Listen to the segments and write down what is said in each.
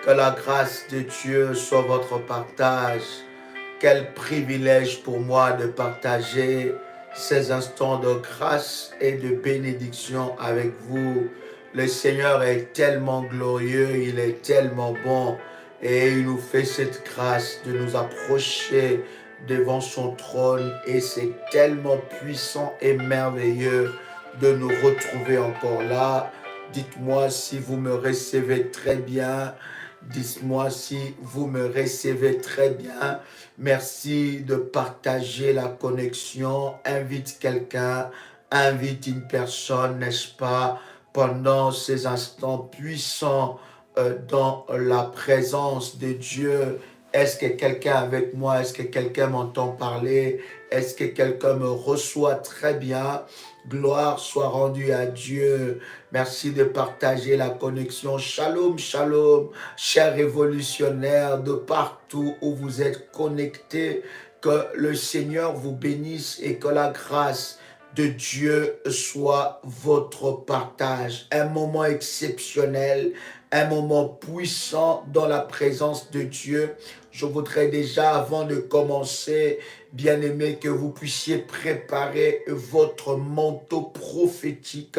Que la grâce de Dieu soit votre partage. Quel privilège pour moi de partager ces instants de grâce et de bénédiction avec vous. Le Seigneur est tellement glorieux, il est tellement bon et il nous fait cette grâce de nous approcher devant son trône et c'est tellement puissant et merveilleux de nous retrouver encore là. Dites-moi si vous me recevez très bien. Dites-moi si vous me recevez très bien. Merci de partager la connexion. Invite quelqu'un, invite une personne, n'est-ce pas, pendant ces instants puissants dans la présence de Dieu. Est-ce que quelqu'un est avec moi? Est-ce que quelqu'un m'entend parler? Est-ce que quelqu'un me reçoit très bien? Gloire soit rendue à Dieu. Merci de partager la connexion. Shalom, shalom, chers révolutionnaires de partout où vous êtes connectés. Que le Seigneur vous bénisse et que la grâce de Dieu soit votre partage. Un moment exceptionnel, un moment puissant dans la présence de Dieu. Je voudrais déjà, avant de commencer, bien aimé, que vous puissiez préparer votre manteau prophétique.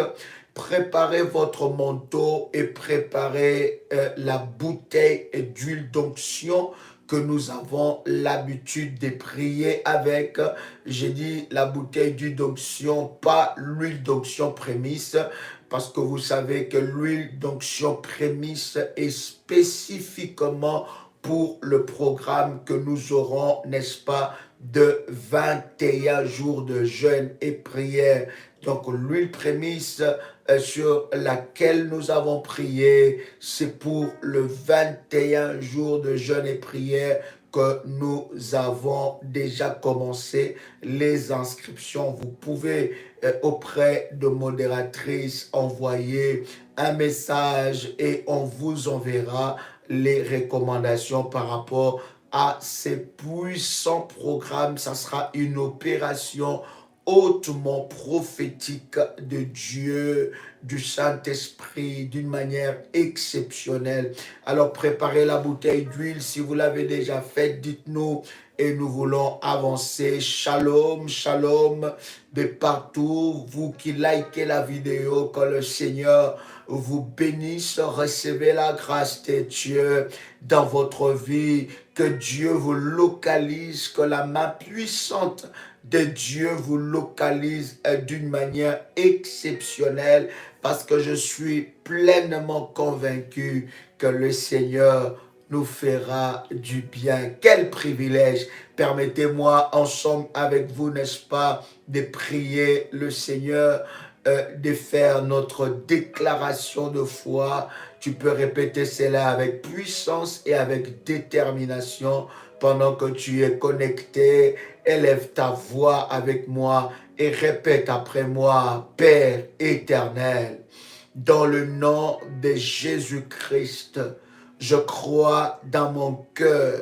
Préparez votre manteau et préparez la bouteille d'huile d'onction que nous avons l'habitude de prier avec. J'ai dit la bouteille d'huile d'onction, pas l'huile d'onction prémisse, parce que vous savez que l'huile d'onction prémisse est spécifiquement pour le programme que nous aurons, n'est-ce pas, de 21 jours de jeûne et prière. Donc l'huile prémisse sur laquelle nous avons prié, c'est pour le 21 jours de jeûne et prière que nous avons déjà commencé les inscriptions. Vous pouvez auprès de modératrices envoyer un message et on vous enverra les recommandations par rapport à ces puissants programmes. Ça sera une opération hautement prophétique de Dieu, du Saint-Esprit, d'une manière exceptionnelle. Alors préparez la bouteille d'huile. Si vous l'avez déjà faite, dites-nous et nous voulons avancer. Shalom, shalom de partout. Vous qui likez la vidéo, que le Seigneur vous bénisse. Recevez la grâce de Dieu dans votre vie. Que Dieu vous localise, que la main puissante de Dieu vous localise d'une manière exceptionnelle, parce que je suis pleinement convaincu que le Seigneur nous fera du bien. Quel privilège! Permettez-moi ensemble avec vous, n'est-ce pas, de prier le Seigneur, de faire notre déclaration de foi. Tu peux répéter cela avec puissance et avec détermination pendant que tu es connecté. Élève ta voix avec moi et répète après moi: Père éternel, dans le nom de Jésus-Christ, je crois dans mon cœur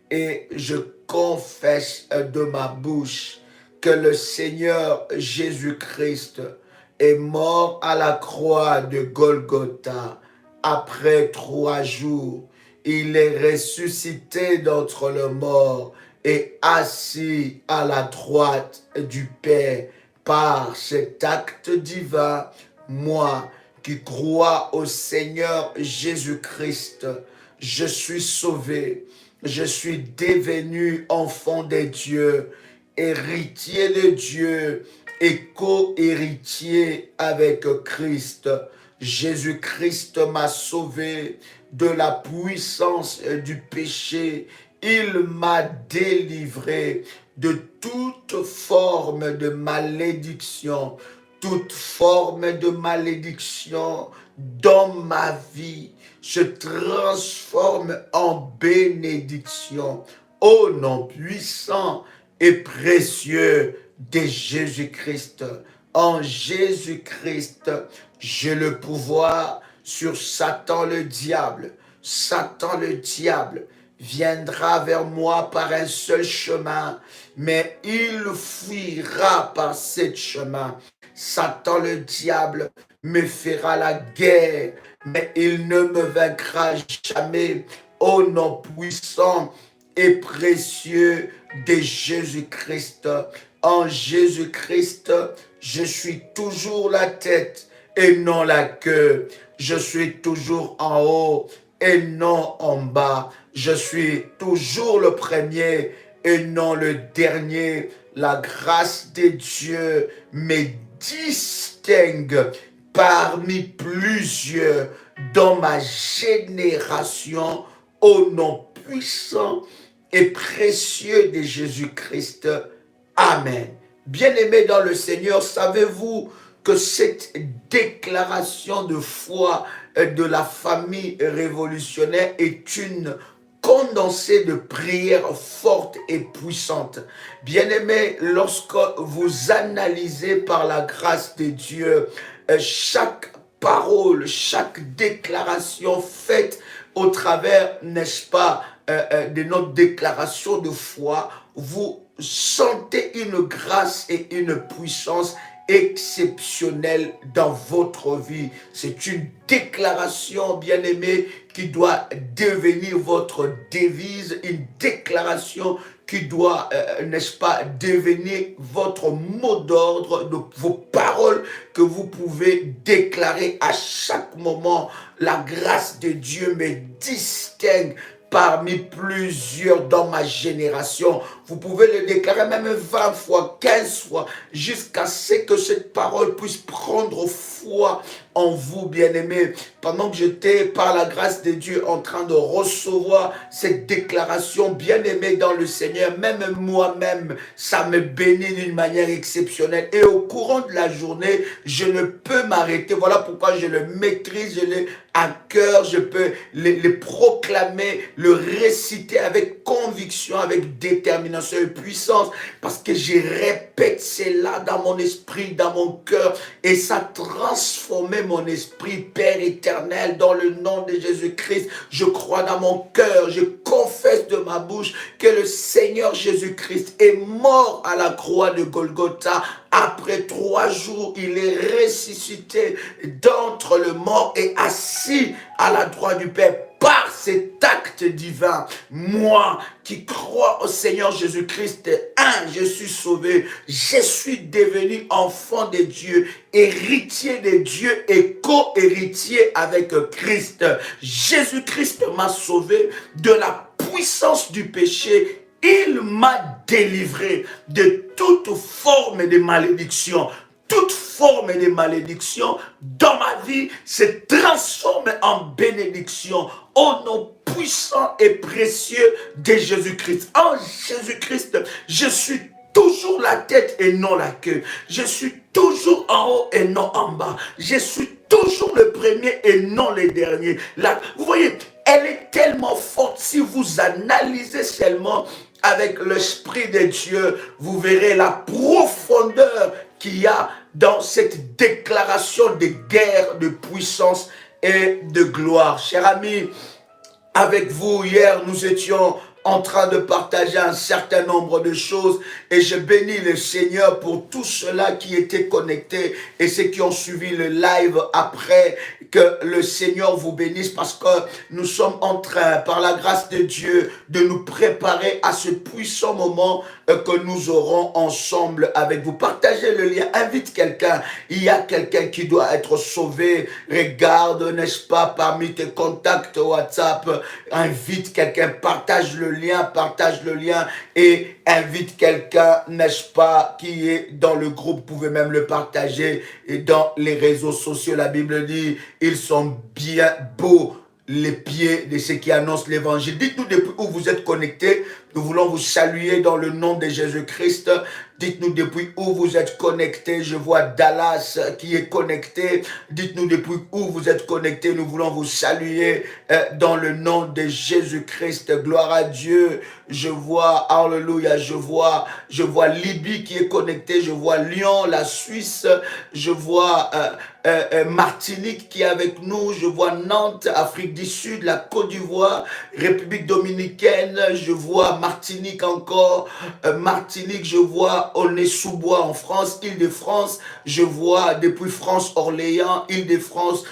et je confesse de ma bouche que le Seigneur Jésus-Christ est mort à la croix de Golgotha. Après 3 jours, il est ressuscité d'entre les morts et assis à la droite du Père. Par cet acte divin, moi qui crois au Seigneur Jésus-Christ, je suis sauvé, je suis devenu enfant de Dieu, héritier de Dieu et co-héritier avec Christ. Jésus-Christ m'a sauvé de la puissance du péché. Il m'a délivré de toute forme de malédiction, toute forme de malédiction dans ma vie se transforme en bénédiction. Au nom puissant et précieux de Jésus-Christ. En Jésus-Christ, j'ai le pouvoir sur Satan le diable. Satan le diable viendra vers moi par un seul chemin, mais il fuira par ce chemin. Satan le diable me fera la guerre mais il ne me vaincra jamais. Au nom puissant et précieux de Jésus-Christ. En Jésus-Christ, je suis toujours la tête et non la queue. Je suis toujours en haut et non en bas. Je suis toujours le premier et non le dernier. La grâce de Dieu me distingue parmi plusieurs dans ma génération au nom puissant et précieux de Jésus-Christ. Amen. Bien-aimés dans le Seigneur, savez-vous que cette déclaration de foi de la famille révolutionnaire est une condensée de prières fortes et puissantes. Bien-aimés, lorsque vous analysez par la grâce de Dieu chaque parole, chaque déclaration faite au travers, n'est-ce pas, de notre déclaration de foi, vous sentez une grâce et une puissance exceptionnelle dans votre vie. C'est une déclaration, bien-aimée, qui doit devenir votre devise, une déclaration qui doit, n'est-ce pas, devenir votre mot d'ordre de vos paroles que vous pouvez déclarer à chaque moment. La grâce de Dieu me distingue parmi plusieurs dans ma génération. Vous pouvez le déclarer même 20 fois, 15 fois, jusqu'à ce que cette parole puisse prendre foi en vous, bien-aimés. Pendant que j'étais, par la grâce de Dieu, en train de recevoir cette déclaration, bien-aimée dans le Seigneur, même moi-même, ça me bénit d'une manière exceptionnelle. Et au courant de la journée, je ne peux m'arrêter. Voilà pourquoi je le maîtrise, je l'ai à cœur, je peux le proclamer, le réciter avec conviction, avec détermination et puissance, parce que je répète cela dans mon esprit, dans mon cœur, et ça transformait mon esprit. Père éternel, dans le nom de Jésus-Christ, je crois dans mon cœur, je confesse de ma bouche que le Seigneur Jésus-Christ est mort à la croix de Golgotha. Après 3 jours, il est ressuscité d'entre les morts et assis à la droite du Père. Par cet acte divin, moi qui crois au Seigneur Jésus-Christ, je suis sauvé, je suis devenu enfant de Dieu, héritier de Dieu et co-héritier avec Christ. Jésus-Christ m'a sauvé de la puissance du péché. Il m'a délivré de toute forme de malédiction. Toute forme de malédiction dans ma vie se transforme en bénédiction au nom puissant et précieux de Jésus-Christ. En Jésus-Christ, je suis toujours la tête et non la queue. Je suis toujours en haut et non en bas. Je suis toujours le premier et non le dernier. Là, vous voyez, elle est tellement forte. Si vous analysez seulement avec l'Esprit de Dieu, vous verrez la profondeur qu'il y a dans cette déclaration de guerre, de puissance et de gloire. Chers amis, avec vous, hier, nous étions en train de partager un certain nombre de choses et je bénis le Seigneur pour tous ceux-là qui étaient connectés et ceux qui ont suivi le live après. Que le Seigneur vous bénisse parce que nous sommes en train, par la grâce de Dieu, de nous préparer à ce puissant moment que nous aurons ensemble avec vous. Partagez le lien, invite quelqu'un. Il y a quelqu'un qui doit être sauvé. Regarde, n'est-ce pas, parmi tes contacts WhatsApp, invite quelqu'un, partage le lien et invite quelqu'un, n'est-ce pas, qui est dans le groupe. Vous pouvez même le partager et dans les réseaux sociaux. La Bible dit, ils sont bien beaux les pieds de ceux qui annoncent l'évangile. Dites-nous depuis où vous êtes connectés. Nous voulons vous saluer dans le nom de Jésus-Christ. Dites-nous depuis où vous êtes connectés. Je vois Dallas qui est connecté. Dites-nous depuis où vous êtes connectés. Nous voulons vous saluer dans le nom de Jésus-Christ. Gloire à Dieu. Je vois, alléluia, je vois Libye qui est connectée. Je vois Lyon, la Suisse. Je vois Martinique qui est avec nous. Je vois Nantes, Afrique du Sud, la Côte d'Ivoire, République Dominicaine. Je vois Martinique encore. Martinique, je vois Aulnay-sous-Bois en France, Île-de-France. Je vois depuis France, Orléans, Île-de-France,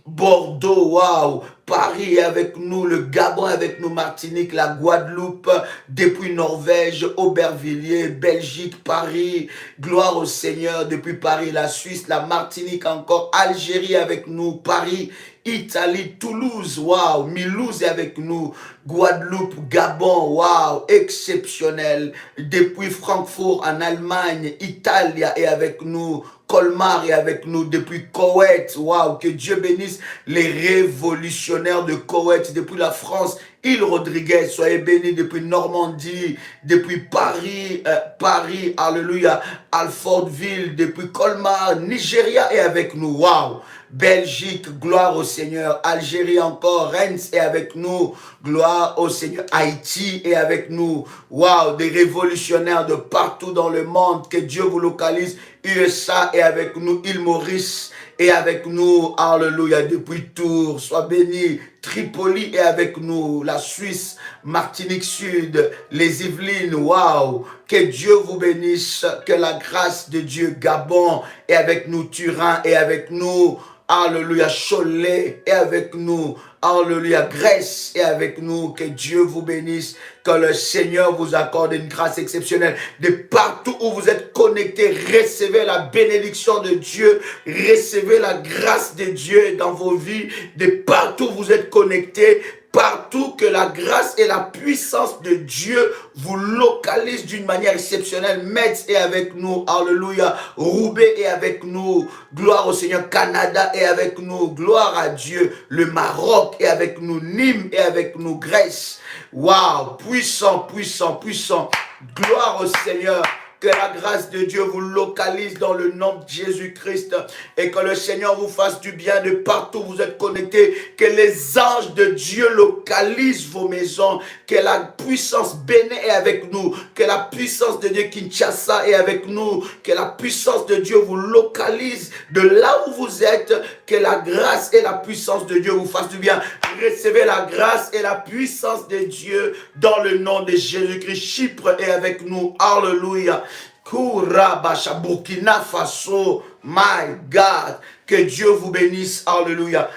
Bordeaux, waouh, Paris est avec nous, le Gabon est avec nous, Martinique, la Guadeloupe, depuis Norvège, Aubervilliers, Belgique, Paris, gloire au Seigneur, depuis Paris, la Suisse, la Martinique encore, Algérie avec nous, Paris, Italie, Toulouse, waouh, Mulhouse est avec nous, Guadeloupe, Gabon, waouh, exceptionnel, depuis Francfort en Allemagne, Italie est avec nous, Colmar est avec nous depuis Koweït. Waouh, que Dieu bénisse les révolutionnaires de Koweït depuis la France. Il Rodriguez, soyez bénis depuis Normandie, depuis Paris, Paris, alléluia, Alfortville, depuis Colmar, Nigeria est avec nous. Waouh. Belgique, gloire au Seigneur. Algérie encore, Rennes est avec nous. Gloire au Seigneur. Haïti est avec nous. Waouh, des révolutionnaires de partout dans le monde. Que Dieu vous localise. USA est avec nous. Île Maurice est avec nous. Alléluia. Depuis Tours, sois béni. Tripoli est avec nous. La Suisse, Martinique Sud, les Yvelines. Waouh. Que Dieu vous bénisse. Que la grâce de Dieu, Gabon est avec nous. Turin est avec nous. Alléluia, Cholet est avec nous. Alléluia, Grèce est avec nous. Que Dieu vous bénisse. Que le Seigneur vous accorde une grâce exceptionnelle. De partout où vous êtes connectés, recevez la bénédiction de Dieu. Recevez la grâce de Dieu dans vos vies. De partout où vous êtes connectés, partout que la grâce et la puissance de Dieu vous localisent d'une manière exceptionnelle. Metz est avec nous, alléluia. Roubaix est avec nous, gloire au Seigneur. Canada est avec nous, gloire à Dieu. Le Maroc est avec nous, Nîmes est avec nous, Grèce. Waouh, puissant, puissant, puissant. Gloire au Seigneur. Que la grâce de Dieu vous localise dans le nom de Jésus-Christ et que le Seigneur vous fasse du bien de partout où vous êtes connectés. Que les anges de Dieu localisent vos maisons. Que la puissance Bénin est avec nous. Que la puissance de Dieu Kinshasa est avec nous. Que la puissance de Dieu vous localise de là où vous êtes. Que la grâce et la puissance de Dieu vous fassent du bien. Recevez la grâce et la puissance de Dieu dans le nom de Jésus-Christ. Chypre est avec nous. Alléluia. Kourabasha, Burkina Faso, my God, que Dieu vous bénisse, alléluia.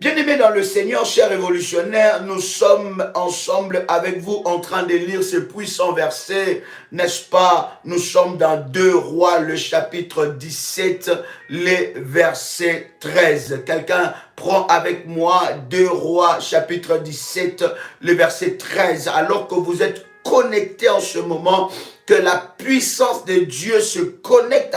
Bien-aimés dans le Seigneur, chers révolutionnaires, nous sommes ensemble avec vous en train de lire ce puissant verset, n'est-ce pas? Nous sommes dans 2 Rois, le chapitre 17, les versets 13. Quelqu'un prend avec moi 2 Rois, chapitre 17, le verset 13, alors que vous êtes connectés en ce moment, que la puissance de Dieu se connecte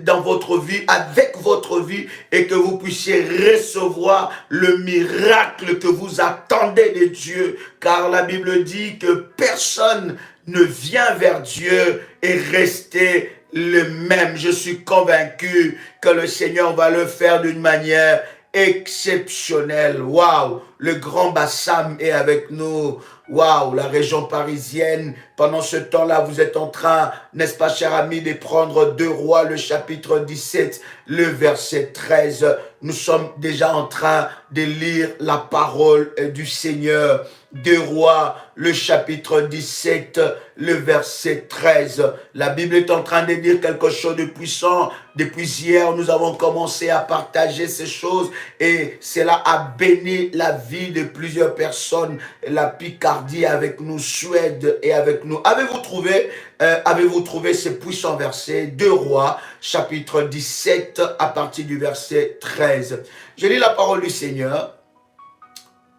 dans votre vie, avec votre vie, et que vous puissiez recevoir le miracle que vous attendez de Dieu. Car la Bible dit que personne ne vient vers Dieu et rester le même. Je suis convaincu que le Seigneur va le faire d'une manière exceptionnelle. Waouh, le grand Bassam est avec nous. Waouh, la région parisienne. Pendant ce temps-là, vous êtes en train, n'est-ce pas, cher ami, de prendre 2 Rois, le chapitre 17, le verset 13. Nous sommes déjà en train de lire la parole du Seigneur. 2 Rois, le chapitre 17, le verset 13. La Bible est en train de dire quelque chose de puissant. Depuis hier, nous avons commencé à partager ces choses et cela a béni la vie de plusieurs personnes. La Picardie avec nous, Suède et avec nous. Avez-vous trouvé ce puissant verset? 2 Rois, chapitre 17, à partir du verset 13. Je lis la parole du Seigneur.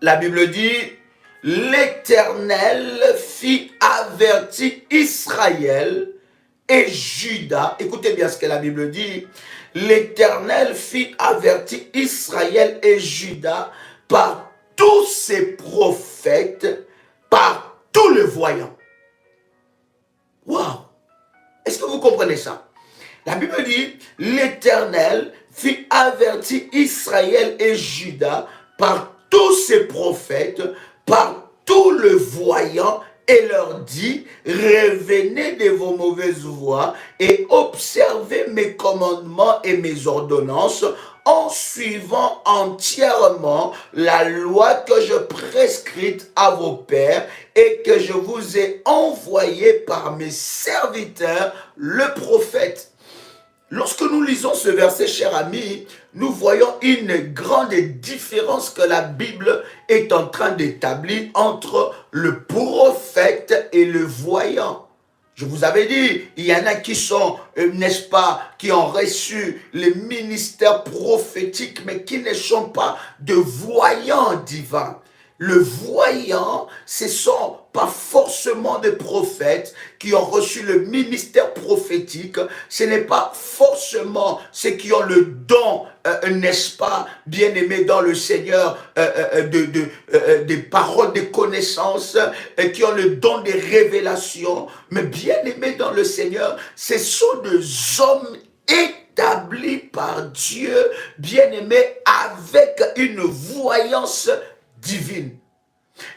La Bible dit: l'Éternel fit avertir Israël et Juda. Écoutez bien ce que la Bible dit. L'Éternel fit avertir Israël et Juda par tous ses prophètes, par tous les voyants. Waouh! Est-ce que vous comprenez ça? La Bible dit, l'Éternel fit avertir Israël et Juda par tous ses prophètes, par tous les voyants, et leur dit: revenez de vos mauvaises voies et observez mes commandements et mes ordonnances en suivant entièrement la loi que je prescrite à vos pères et que je vous ai envoyée par mes serviteurs, le prophète. Lorsque nous lisons ce verset, cher ami, nous voyons une grande différence que la Bible est en train d'établir entre le prophète et le voyant. Je vous avais dit, il y en a qui sont, n'est-ce pas, qui ont reçu les ministères prophétiques, mais qui ne sont pas de voyants divins. Le voyant, ce ne sont pas forcément des prophètes qui ont reçu le ministère prophétique. Ce n'est pas forcément ceux qui ont le don, n'est-ce pas, bien aimé dans le Seigneur, des paroles de connaissance, qui ont le don des révélations. Mais bien aimé dans le Seigneur, ce sont des hommes établis par Dieu, bien aimés, avec une voyance divine.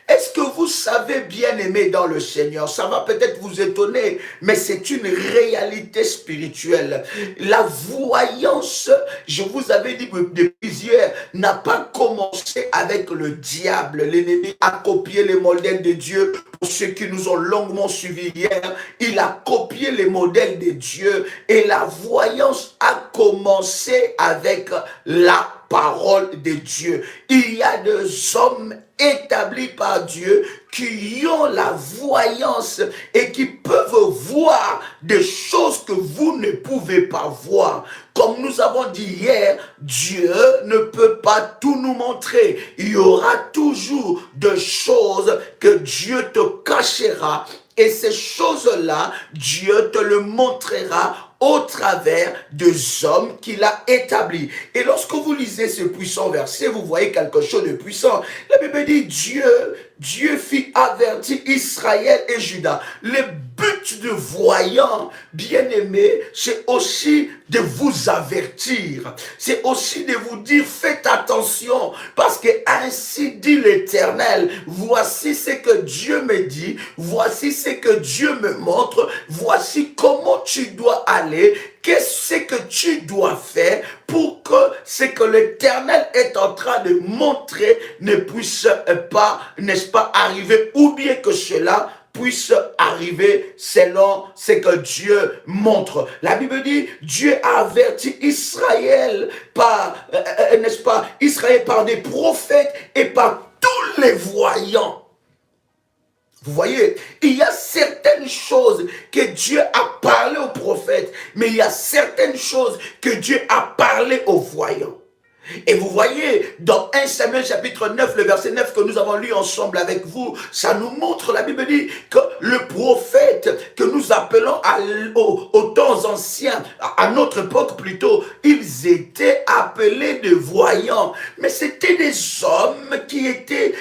Est-ce que vous savez, bien aimé dans le Seigneur, ça va peut-être vous étonner, mais c'est une réalité spirituelle. La voyance, je vous avais dit depuis hier, n'a pas commencé avec le diable. L'ennemi a copié les modèles de Dieu. Pour ceux qui nous ont longuement suivis hier, il a copié les modèles de Dieu et la voyance a commencé avec la parole de Dieu. Il y a des hommes établis par Dieu qui ont la voyance et qui peuvent voir des choses que vous ne pouvez pas voir. Comme nous avons dit hier, Dieu ne peut pas tout nous montrer. Il y aura toujours des choses que Dieu te cachera. Et ces choses-là, Dieu te le montrera au travers des hommes qu'il a établis. Et lorsque vous lisez ce puissant verset, vous voyez quelque chose de puissant. La Bible dit, Dieu fit avertir Israël et Juda. Le but du voyant, bien-aimé, c'est aussi de vous avertir. C'est aussi de vous dire, faites attention, parce que ainsi dit l'Éternel, voici ce que Dieu me dit, voici ce que Dieu me montre, voici comment tu dois aller, qu'est-ce que tu dois faire pour que ce que l'Éternel est en train de montrer ne puisse pas, n'est-ce pas, arriver, ou bien que cela puisse arriver selon ce que Dieu montre. La Bible dit, Dieu a averti Israël par, n'est-ce pas, Israël par des prophètes et par tous les voyants. Vous voyez, il y a certaines choses que Dieu a parlé aux prophètes, mais il y a certaines choses que Dieu a parlé aux voyants. Et vous voyez, dans 1 Samuel chapitre 9, le verset 9 que nous avons lu ensemble avec vous, ça nous montre, la Bible dit que le prophète que nous appelons aux temps anciens, à notre époque plutôt, ils étaient appelés de voyants. Mais c'était des hommes qui étaient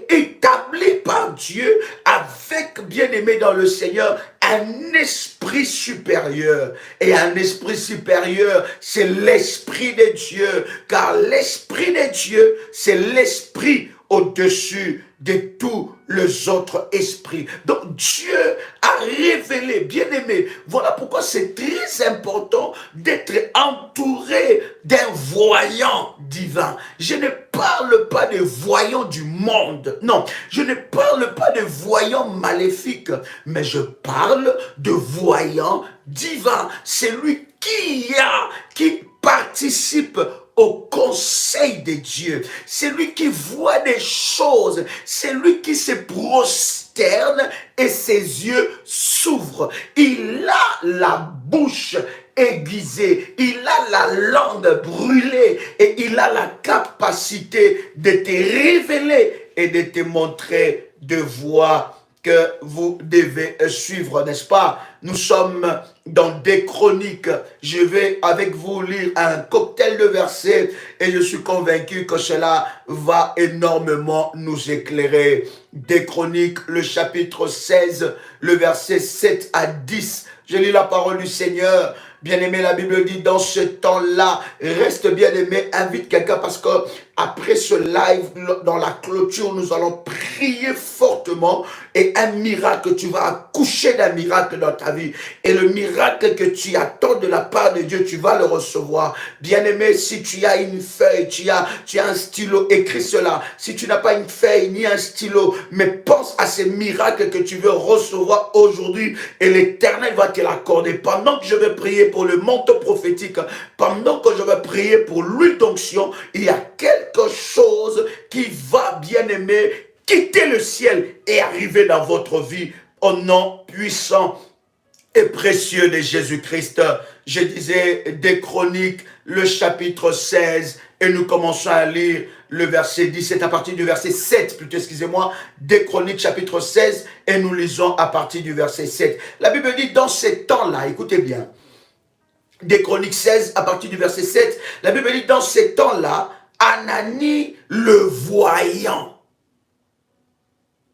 établis par Dieu avec, bien aimé dans le Seigneur, un esprit supérieur. Et un esprit supérieur, c'est l'esprit de Dieu. Car l'esprit de Dieu, c'est l'esprit au-dessus de tous les autres esprits. Donc Dieu a révélé, bien aimé, voilà pourquoi c'est très important d'être entouré d'un voyant divin. Je ne parle pas de voyants du monde, non, je ne parle pas de voyants maléfiques, mais je parle de voyants divins. C'est lui qui participe au conseil de Dieu. C'est lui qui voit des choses. C'est lui qui se prosterne et ses yeux s'ouvrent. Il a la bouche aiguisée. Il a la langue brûlée. Et il a la capacité de te révéler et de te montrer de voies que vous devez suivre, n'est-ce pas? Nous sommes dans des chroniques. Je vais avec vous lire un cocktail de versets et je suis convaincu que cela va énormément nous éclairer. Des chroniques, le chapitre 16, le verset 7 à 10. Je lis la parole du Seigneur. Bien-aimé, la Bible dit, dans ce temps-là, reste bien-aimé, invite quelqu'un parce que après ce live, dans la clôture, nous allons prier crier fortement et un miracle, tu vas accoucher d'un miracle dans ta vie. Et le miracle que tu attends de la part de Dieu, tu vas le recevoir. Bien-aimé, si tu as une feuille, tu as un stylo, écris cela. Si tu n'as pas une feuille ni un stylo, mais pense à ces miracles que tu veux recevoir aujourd'hui et l'Éternel va te l'accorder. Pendant que je vais prier pour le manteau prophétique, pendant que je vais prier pour l'huile d'onction, il y a quelque chose qui va, bien-aimé, quitter le ciel et arriver dans votre vie au nom puissant et précieux de Jésus-Christ. Je disais des Chroniques, le chapitre 16, et nous commençons à lire le verset 17, à partir du verset 7, plutôt, excusez-moi, des Chroniques, chapitre 16, et nous lisons à partir du verset 7. La Bible dit, dans ces temps-là, écoutez bien, des Chroniques 16, à partir du verset 7, la Bible dit, dans ces temps-là, Anani le voyant.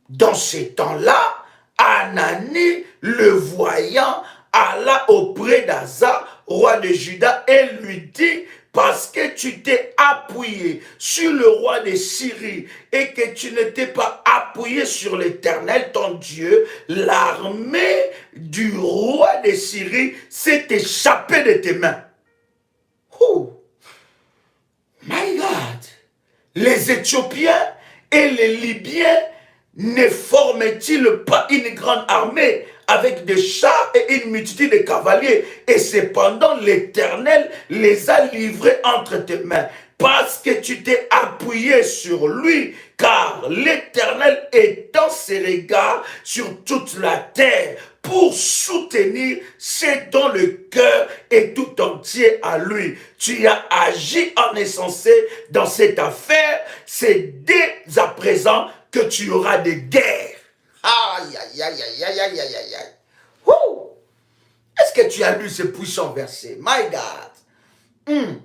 Dans ces temps-là, Anani le voyant alla auprès d'Asa, roi de Juda, et lui dit, parce que tu t'es appuyé sur le roi de Syrie et que tu ne t'es pas appuyé sur l'Éternel, ton Dieu, l'armée du roi de Syrie s'est échappée de tes mains. Oh, my God! Les Éthiopiens et les Libyens ne forment-ils pas une grande armée avec des chars et une multitude de cavaliers? Et cependant, l'Éternel les a livrés entre tes mains, parce que tu t'es appuyé sur lui, car l'Éternel étend ses regards sur toute la terre pour soutenir ceux dont le cœur est tout entier à lui. Tu as agi en insensé dans cette affaire, c'est dès à présent que tu auras des guerres. Aïe, aïe, aïe, aïe, aïe, aïe, aïe, aïe. Wouh! Est-ce que tu as lu ce puissant verset? My God!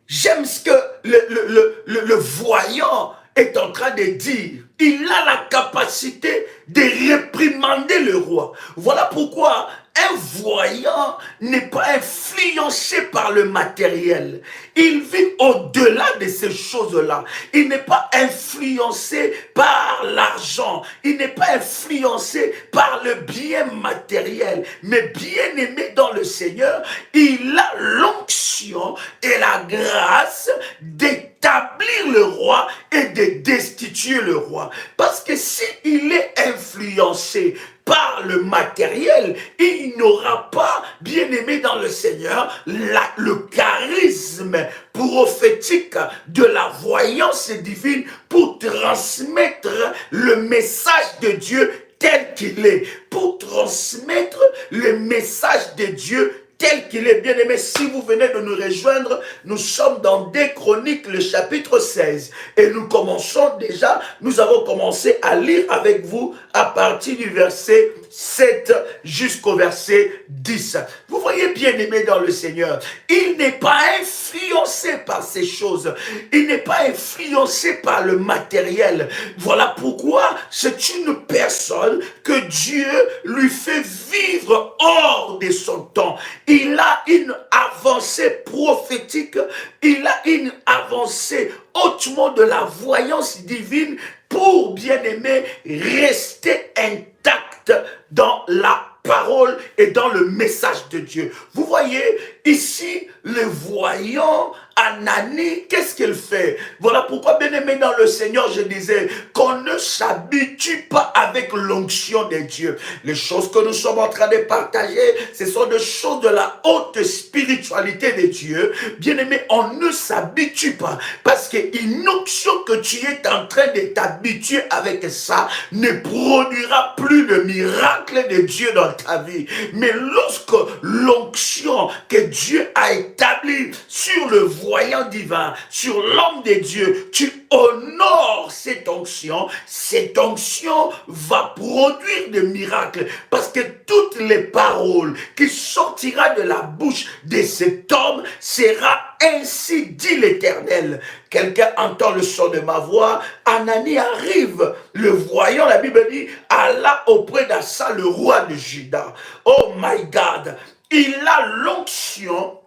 J'aime ce que le voyant est en train de dire. Il a la capacité de réprimander le roi. Voilà pourquoi un voyant n'est pas influencé par le matériel. Il vit au-delà de ces choses-là. Il n'est pas influencé par l'argent. Il n'est pas influencé par le bien matériel. Mais bien aimé dans le Seigneur, il a l'onction et la grâce d'établir le roi et de destituer le roi. Parce que s'il est influencé par le matériel, il n'aura pas, bien aimé dans le Seigneur, le charisme prophétique de la voyance divine pour transmettre le message de Dieu tel qu'il est, pour transmettre le message de Dieu tel qu'il est. Bien aimé, si vous venez de nous rejoindre, nous sommes dans des Chroniques, le chapitre 16. Et nous avons commencé à lire avec vous à partir du verset 7 jusqu'au verset 10. Vous voyez, bien aimé dans le Seigneur, il n'est pas influencé par ces choses. Il n'est pas influencé par le matériel. Voilà pourquoi c'est une personne que Dieu lui fait vivre hors de son temps. Il a une avancée prophétique, il a une avancée hautement de la voyance divine pour, bien aimé, rester intact dans la parole et dans le message de Dieu. Vous voyez, ici, le voyant, Anani, qu'est-ce qu'il fait? Voilà pourquoi, bien aimé dans le Seigneur, je disais qu'on ne s'habitue pas avec l'onction de Dieu. Les choses que nous sommes en train de partager, ce sont des choses de la haute spiritualité de Dieu. Bien aimé, on ne s'habitue pas, parce qu'une onction que tu es en train de t'habituer avec ça ne produira plus de miracles de Dieu dans ta vie. Mais lorsque l'onction que Dieu a établie sur le voyant divin, sur l'homme de Dieu, tu honores cette onction va produire des miracles, parce que toutes les paroles qui sortira de la bouche de cet homme sera ainsi dit l'Éternel. Quelqu'un entend le son de ma voix. Anani arrive, le voyant, la Bible dit, alla auprès d'Asa, le roi de Juda. Oh my God, il a l'onction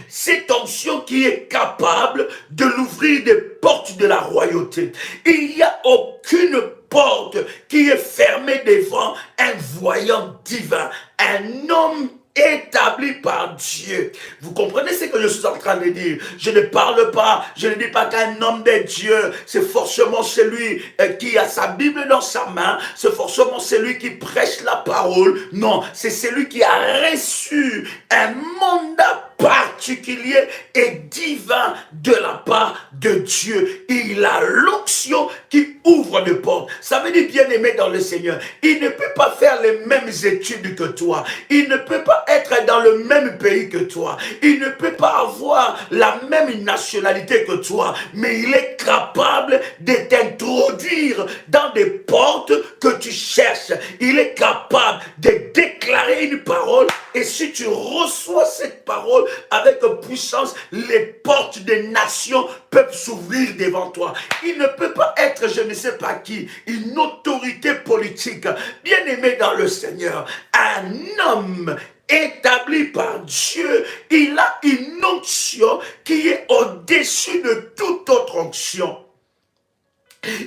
Cette onction qui est capable de l'ouvrir des portes de la royauté. Il n'y a aucune porte qui est fermée devant un voyant divin, un homme établi par Dieu. Vous comprenez ce que je suis en train de dire? Je ne parle pas, je ne dis pas qu'un homme de Dieu, c'est forcément celui qui a sa Bible dans sa main, c'est forcément celui qui prêche la parole. Non, c'est celui qui a reçu un mandat particulier et divin de la part de Dieu. Il a l'onction qui ouvre des portes. Ça veut dire, bien aimé dans le Seigneur, il ne peut pas faire les mêmes études que toi. Il ne peut pas être dans le même pays que toi. Il ne peut pas avoir la même nationalité que toi. Mais il est capable de t'introduire dans des portes que tu cherches. Il est capable de déclarer une parole. Et si tu reçois cette parole avec puissance, les portes des nations peuvent s'ouvrir devant toi. Il ne peut pas être, je ne sais pas qui, une autorité politique, bien aimé dans le Seigneur, un homme établi par Dieu. Il a une onction qui est au-dessus de toute autre onction.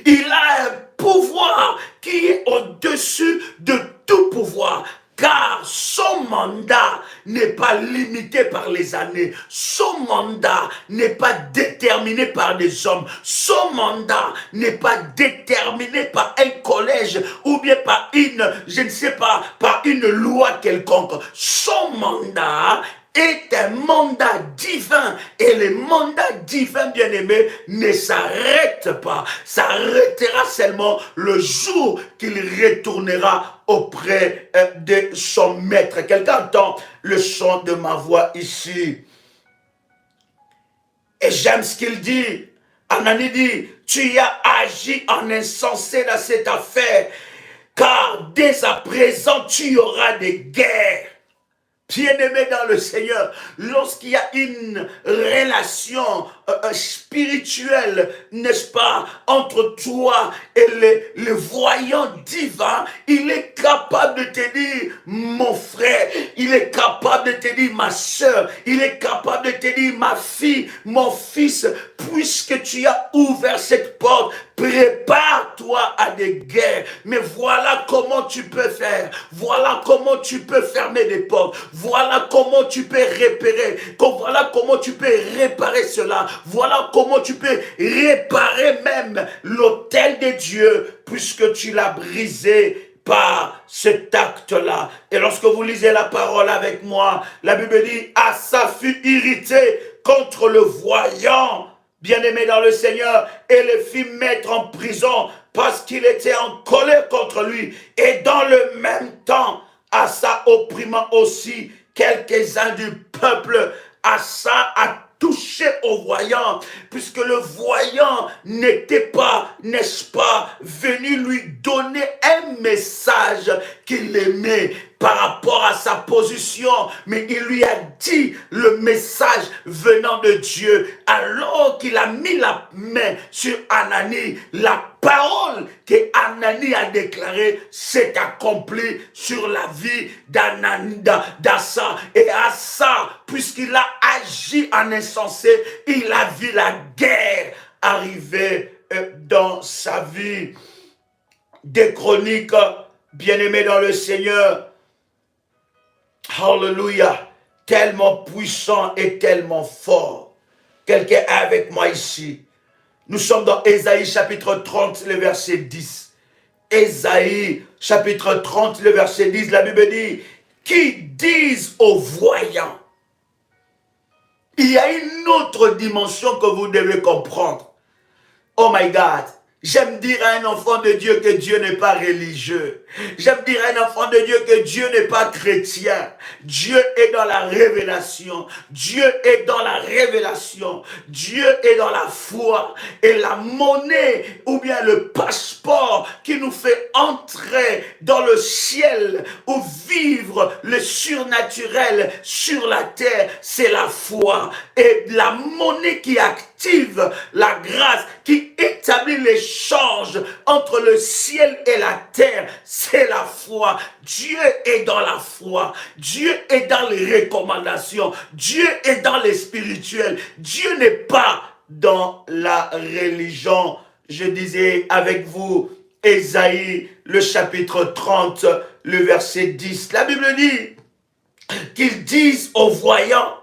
Il a un pouvoir qui est au-dessus de tout pouvoir. Car son mandat n'est pas limité par les années. Son mandat n'est pas déterminé par des hommes. Son mandat n'est pas déterminé par un collège ou bien par une, je ne sais pas, par une loi quelconque. Son mandat est un mandat divin. Et le mandat divin, bien-aimé, ne s'arrête pas. S'arrêtera seulement le jour qu'il retournera auprès de son maître. Quelqu'un entend le son de ma voix ici. Et j'aime ce qu'il dit. Anani dit, tu as agi en insensé dans cette affaire, car dès à présent, tu auras des guerres. Bien-aimé dans le Seigneur, lorsqu'il y a une relation spirituelle, n'est-ce pas, entre toi et le voyant divin, il est capable de te dire, mon frère, il est capable de te dire, ma soeur, il est capable de te dire, ma fille, mon fils, puisque tu as ouvert cette porte, prépare-toi à des guerres. Mais voilà comment tu peux faire. Voilà comment tu peux fermer des portes. Voilà comment tu peux repérer. Voilà comment tu peux réparer cela. Voilà comment tu peux réparer même l'autel de Dieu, puisque tu l'as brisé par cet acte-là. Et lorsque vous lisez la parole avec moi, la Bible dit, Asa fut irrité contre le voyant, bien-aimé dans le Seigneur, et le fit mettre en prison parce qu'il était en colère contre lui. Et dans le même temps, Asa opprimant aussi quelques-uns du peuple. Asa a touché au voyant, puisque le voyant n'était pas, n'est-ce pas, venu lui donner un message qu'il aimait par rapport à sa position, mais il lui a dit le message venant de Dieu. Alors qu'il a mis la main sur Anani, la parole que Anani a déclarée s'est accomplie sur la vie d'Asa. Et Asa, puisqu'il a agi en insensé, il a vu la guerre arriver dans sa vie. Des Chroniques, bien-aimés dans le Seigneur, Alléluia, tellement puissant et tellement fort. Quelqu'un est avec moi ici. Nous sommes dans Ésaïe chapitre 30, le verset 10. Ésaïe chapitre 30, le verset 10, la Bible dit, qui disent aux voyants. Il y a une autre dimension que vous devez comprendre. Oh my God. J'aime dire à un enfant de Dieu que Dieu n'est pas religieux. J'aime dire à un enfant de Dieu que Dieu n'est pas chrétien. Dieu est dans la révélation. Dieu est dans la révélation. Dieu est dans la foi. Et la monnaie ou bien le passeport qui nous fait entrer dans le ciel ou vivre le surnaturel sur la terre, c'est la foi. Et la monnaie qui active active la grâce, qui établit l'échange entre le ciel et la terre, c'est la foi. Dieu est dans la foi. Dieu est dans les recommandations. Dieu est dans les spirituels. Dieu n'est pas dans la religion. Je disais avec vous, Ésaïe, le chapitre 30, le verset 10. La Bible dit qu'ils disent aux voyants,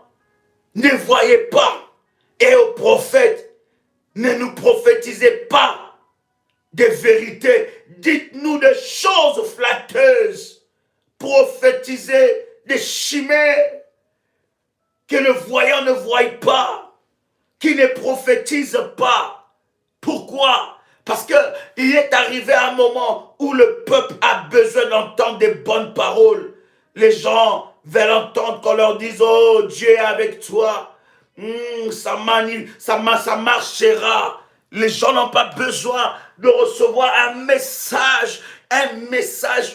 ne voyez pas, et aux prophètes, ne nous prophétisez pas des vérités. Dites-nous des choses flatteuses, prophétisez des chimères, que le voyant ne voie pas, qui ne prophétise pas. Pourquoi? Parce qu'il est arrivé un moment où le peuple a besoin d'entendre des bonnes paroles. Les gens veulent entendre qu'on leur dise, oh, Dieu est avec toi. Ça marchera. Les gens n'ont pas besoin de recevoir un message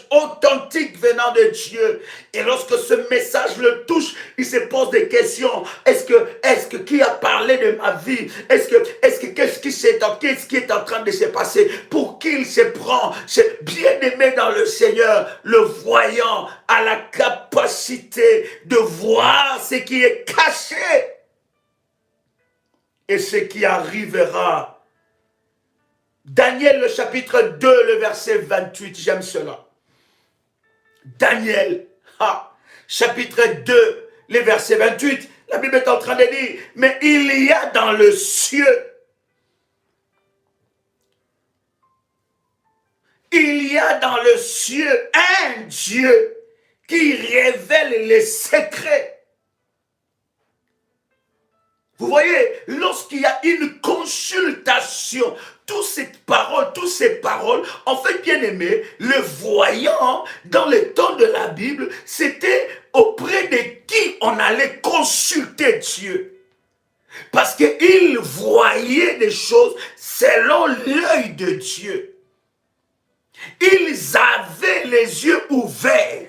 authentique venant de Dieu. Et lorsque ce message le touche, il se pose des questions. Est-ce que qui a parlé de ma vie? Qu'est-ce qui est en train de se passer? Pour qui il se prend? C'est bien-aimé dans le Seigneur. Le voyant a la capacité de voir ce qui est caché et ce qui arrivera. Daniel, le chapitre 2, le verset 28, j'aime cela. Daniel, chapitre 2, le verset 28, la Bible est en train de dire, mais il y a dans le ciel, un Dieu qui révèle les secrets. Vous voyez, lorsqu'il y a une consultation, toutes ces paroles, en fait, bien aimé, le voyant, dans les temps de la Bible, c'était auprès de qui on allait consulter Dieu. Parce qu'il voyait des choses selon l'œil de Dieu. Ils avaient les yeux ouverts.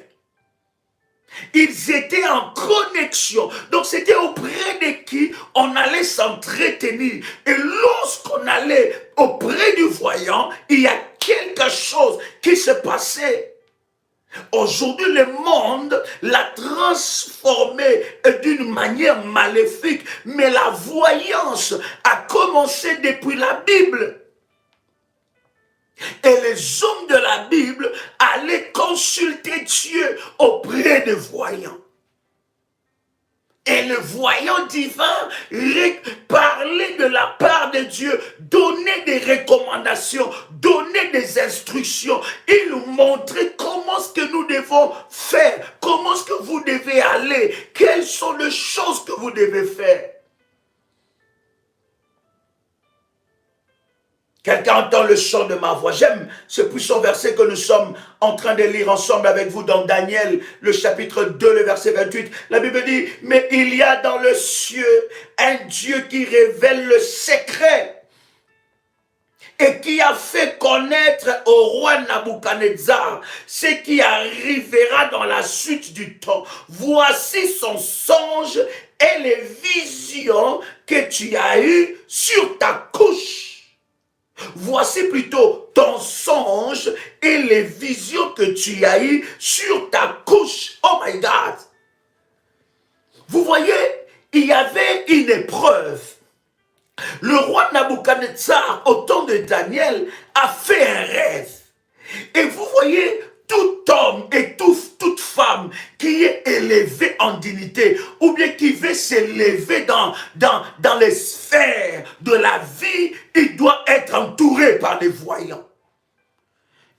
Ils étaient en connexion. Donc c'était auprès de qui on allait s'entretenir. Et lorsqu'on allait auprès du voyant, il y a quelque chose qui se passait. Aujourd'hui, le monde l'a transformé d'une manière maléfique. Mais la voyance a commencé depuis la Bible. Et les hommes de la Bible allaient consulter Dieu auprès des voyants. Et le voyant divin parlait de la part de Dieu, donnait des recommandations, donnait des instructions. Il nous montrait comment est-ce que nous devons faire, comment est-ce que vous devez aller, quelles sont les choses que vous devez faire. Quelqu'un entend le chant de ma voix. J'aime ce puissant verset que nous sommes en train de lire ensemble avec vous dans Daniel, le chapitre 2, le verset 28. La Bible dit, mais il y a dans le ciel un Dieu qui révèle le secret et qui a fait connaître au roi Nabuchodonosor ce qui arrivera dans la suite du temps. Voici son songe et les visions que tu as eues sur ta couche. Voici plutôt ton songe et les visions que tu as eues sur ta couche. Oh my God! Vous voyez, il y avait une épreuve. Le roi Nabuchodonosor, au temps de Daniel, a fait un rêve. Et vous voyez, tout homme et toute femme qui est élevé en dignité ou bien qui veut s'élever dans les sphères de la vie, il doit être entouré par des voyants.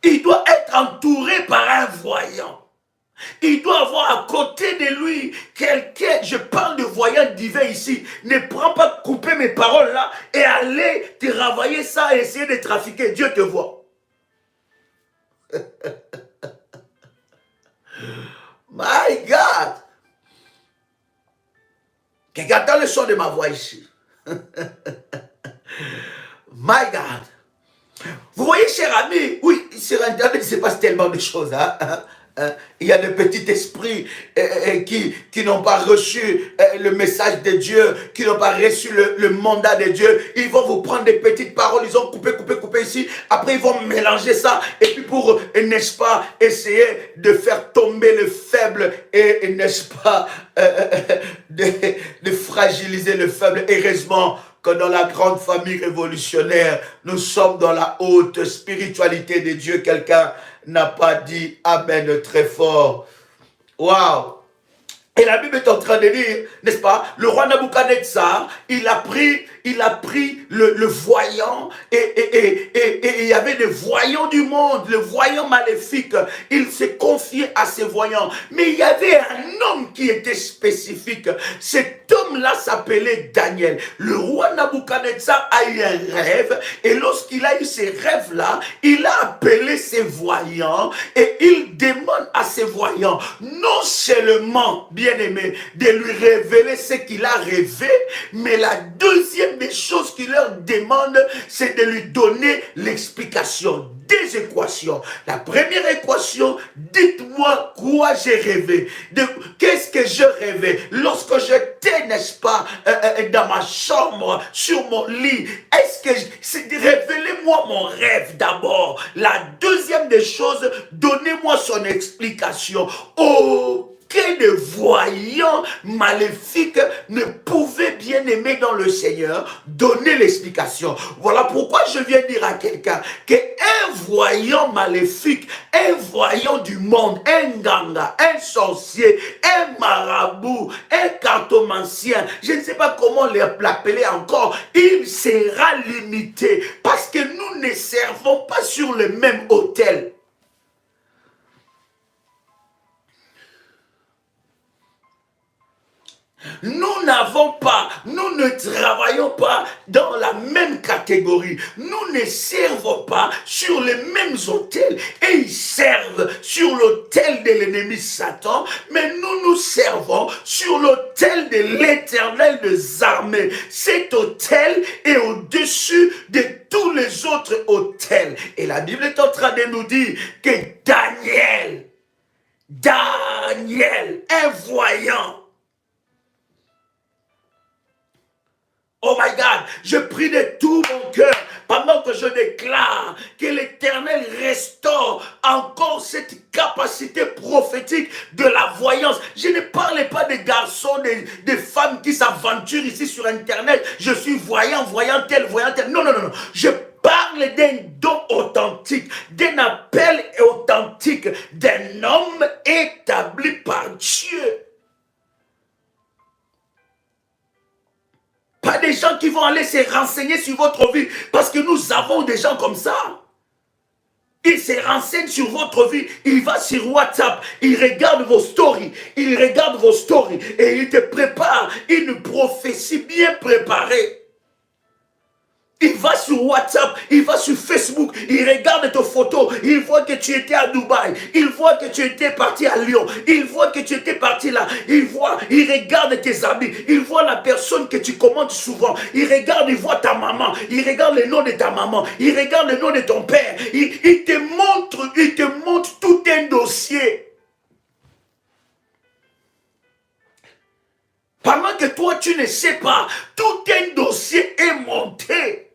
Il doit être entouré par un voyant. Il doit avoir à côté de lui quelqu'un, je parle de voyant divin ici, ne prends pas couper mes paroles là et aller te travailler ça et essayer de trafiquer. Dieu te voit. My God! Quelqu'un entend le son de ma voix ici. My God! Vous voyez, cher ami, oui, sur Internet, il se passe tellement de choses. Hein? Il y a des petits esprits qui n'ont pas reçu le message de Dieu, qui n'ont pas reçu le mandat de Dieu. Ils vont vous prendre des petites paroles, ils ont coupé ici. Après, ils vont mélanger ça. Et puis pour, n'est-ce pas, essayer de faire tomber le faible et n'est-ce pas, de fragiliser le faible. Heureusement que dans la grande famille révolutionnaire, nous sommes dans la haute spiritualité de Dieu. Quelqu'un n'a pas dit Amen très fort. Waouh! Et la Bible est en train de dire, n'est-ce pas, le roi Nabuchodonosor, il a pris le voyant et il y avait des voyants du monde, le voyant maléfique. Il s'est confié à ces voyants. Mais il y avait un homme qui était spécifique. Cet homme-là s'appelait Daniel. Le roi Nabuchodonosor a eu un rêve et lorsqu'il a eu ces rêves-là, il a appelé ses voyants et il demande à ses voyants, non seulement, bien-aimé, de lui révéler ce qu'il a rêvé, mais la deuxième des choses qu'il leur demande, c'est de lui donner l'explication des équations. La première équation, dites-moi quoi j'ai rêvé. Qu'est-ce que je rêvais lorsque j'étais, n'est-ce pas, dans ma chambre, sur mon lit. Est-ce que révélez-moi mon rêve d'abord. La deuxième des choses, donnez-moi son explication. Aucun des voyants maléfiques ne pouvait, bien aimer dans le Seigneur, donner l'explication. Voilà pourquoi je viens dire à quelqu'un qu'un voyant maléfique, un voyant du monde, un ganga, un sorcier, un marabout, un cartomancien, je ne sais pas comment l'appeler encore, il sera limité parce que nous ne servons pas sur le même autel. Nous n'avons pas, nous ne travaillons pas dans la même catégorie. Nous ne servons pas sur les mêmes autels. Et ils servent sur l'autel de l'ennemi Satan, mais nous servons sur l'autel de l'Éternel des armées. Cet autel est au-dessus de tous les autres autels. Et la Bible est en train de nous dire que Daniel, un voyant, oh my God, je prie de tout mon cœur pendant que je déclare que l'Éternel restaure encore cette capacité prophétique de la voyance. Je ne parle pas des garçons, des femmes qui s'aventurent ici sur Internet. Je suis voyant tel. Non. Je parle d'un don authentique, d'un appel authentique, d'un homme établi par Dieu. Pas des gens qui vont aller se renseigner sur votre vie, parce que nous avons des gens comme ça. Il se renseigne sur votre vie, il va sur WhatsApp, il regarde vos stories, et il te prépare une prophétie bien préparée. Il va sur WhatsApp, il va sur Facebook, il regarde tes photos, il voit que tu étais à Dubaï, il voit que tu étais parti à Lyon, il voit que tu étais parti là, il regarde tes amis, il voit la personne que tu commentes souvent, il voit ta maman, il regarde le nom de ta maman, il regarde le nom de ton père, il te montre tout un dossier. Pendant que toi tu ne sais pas, tout un dossier est monté.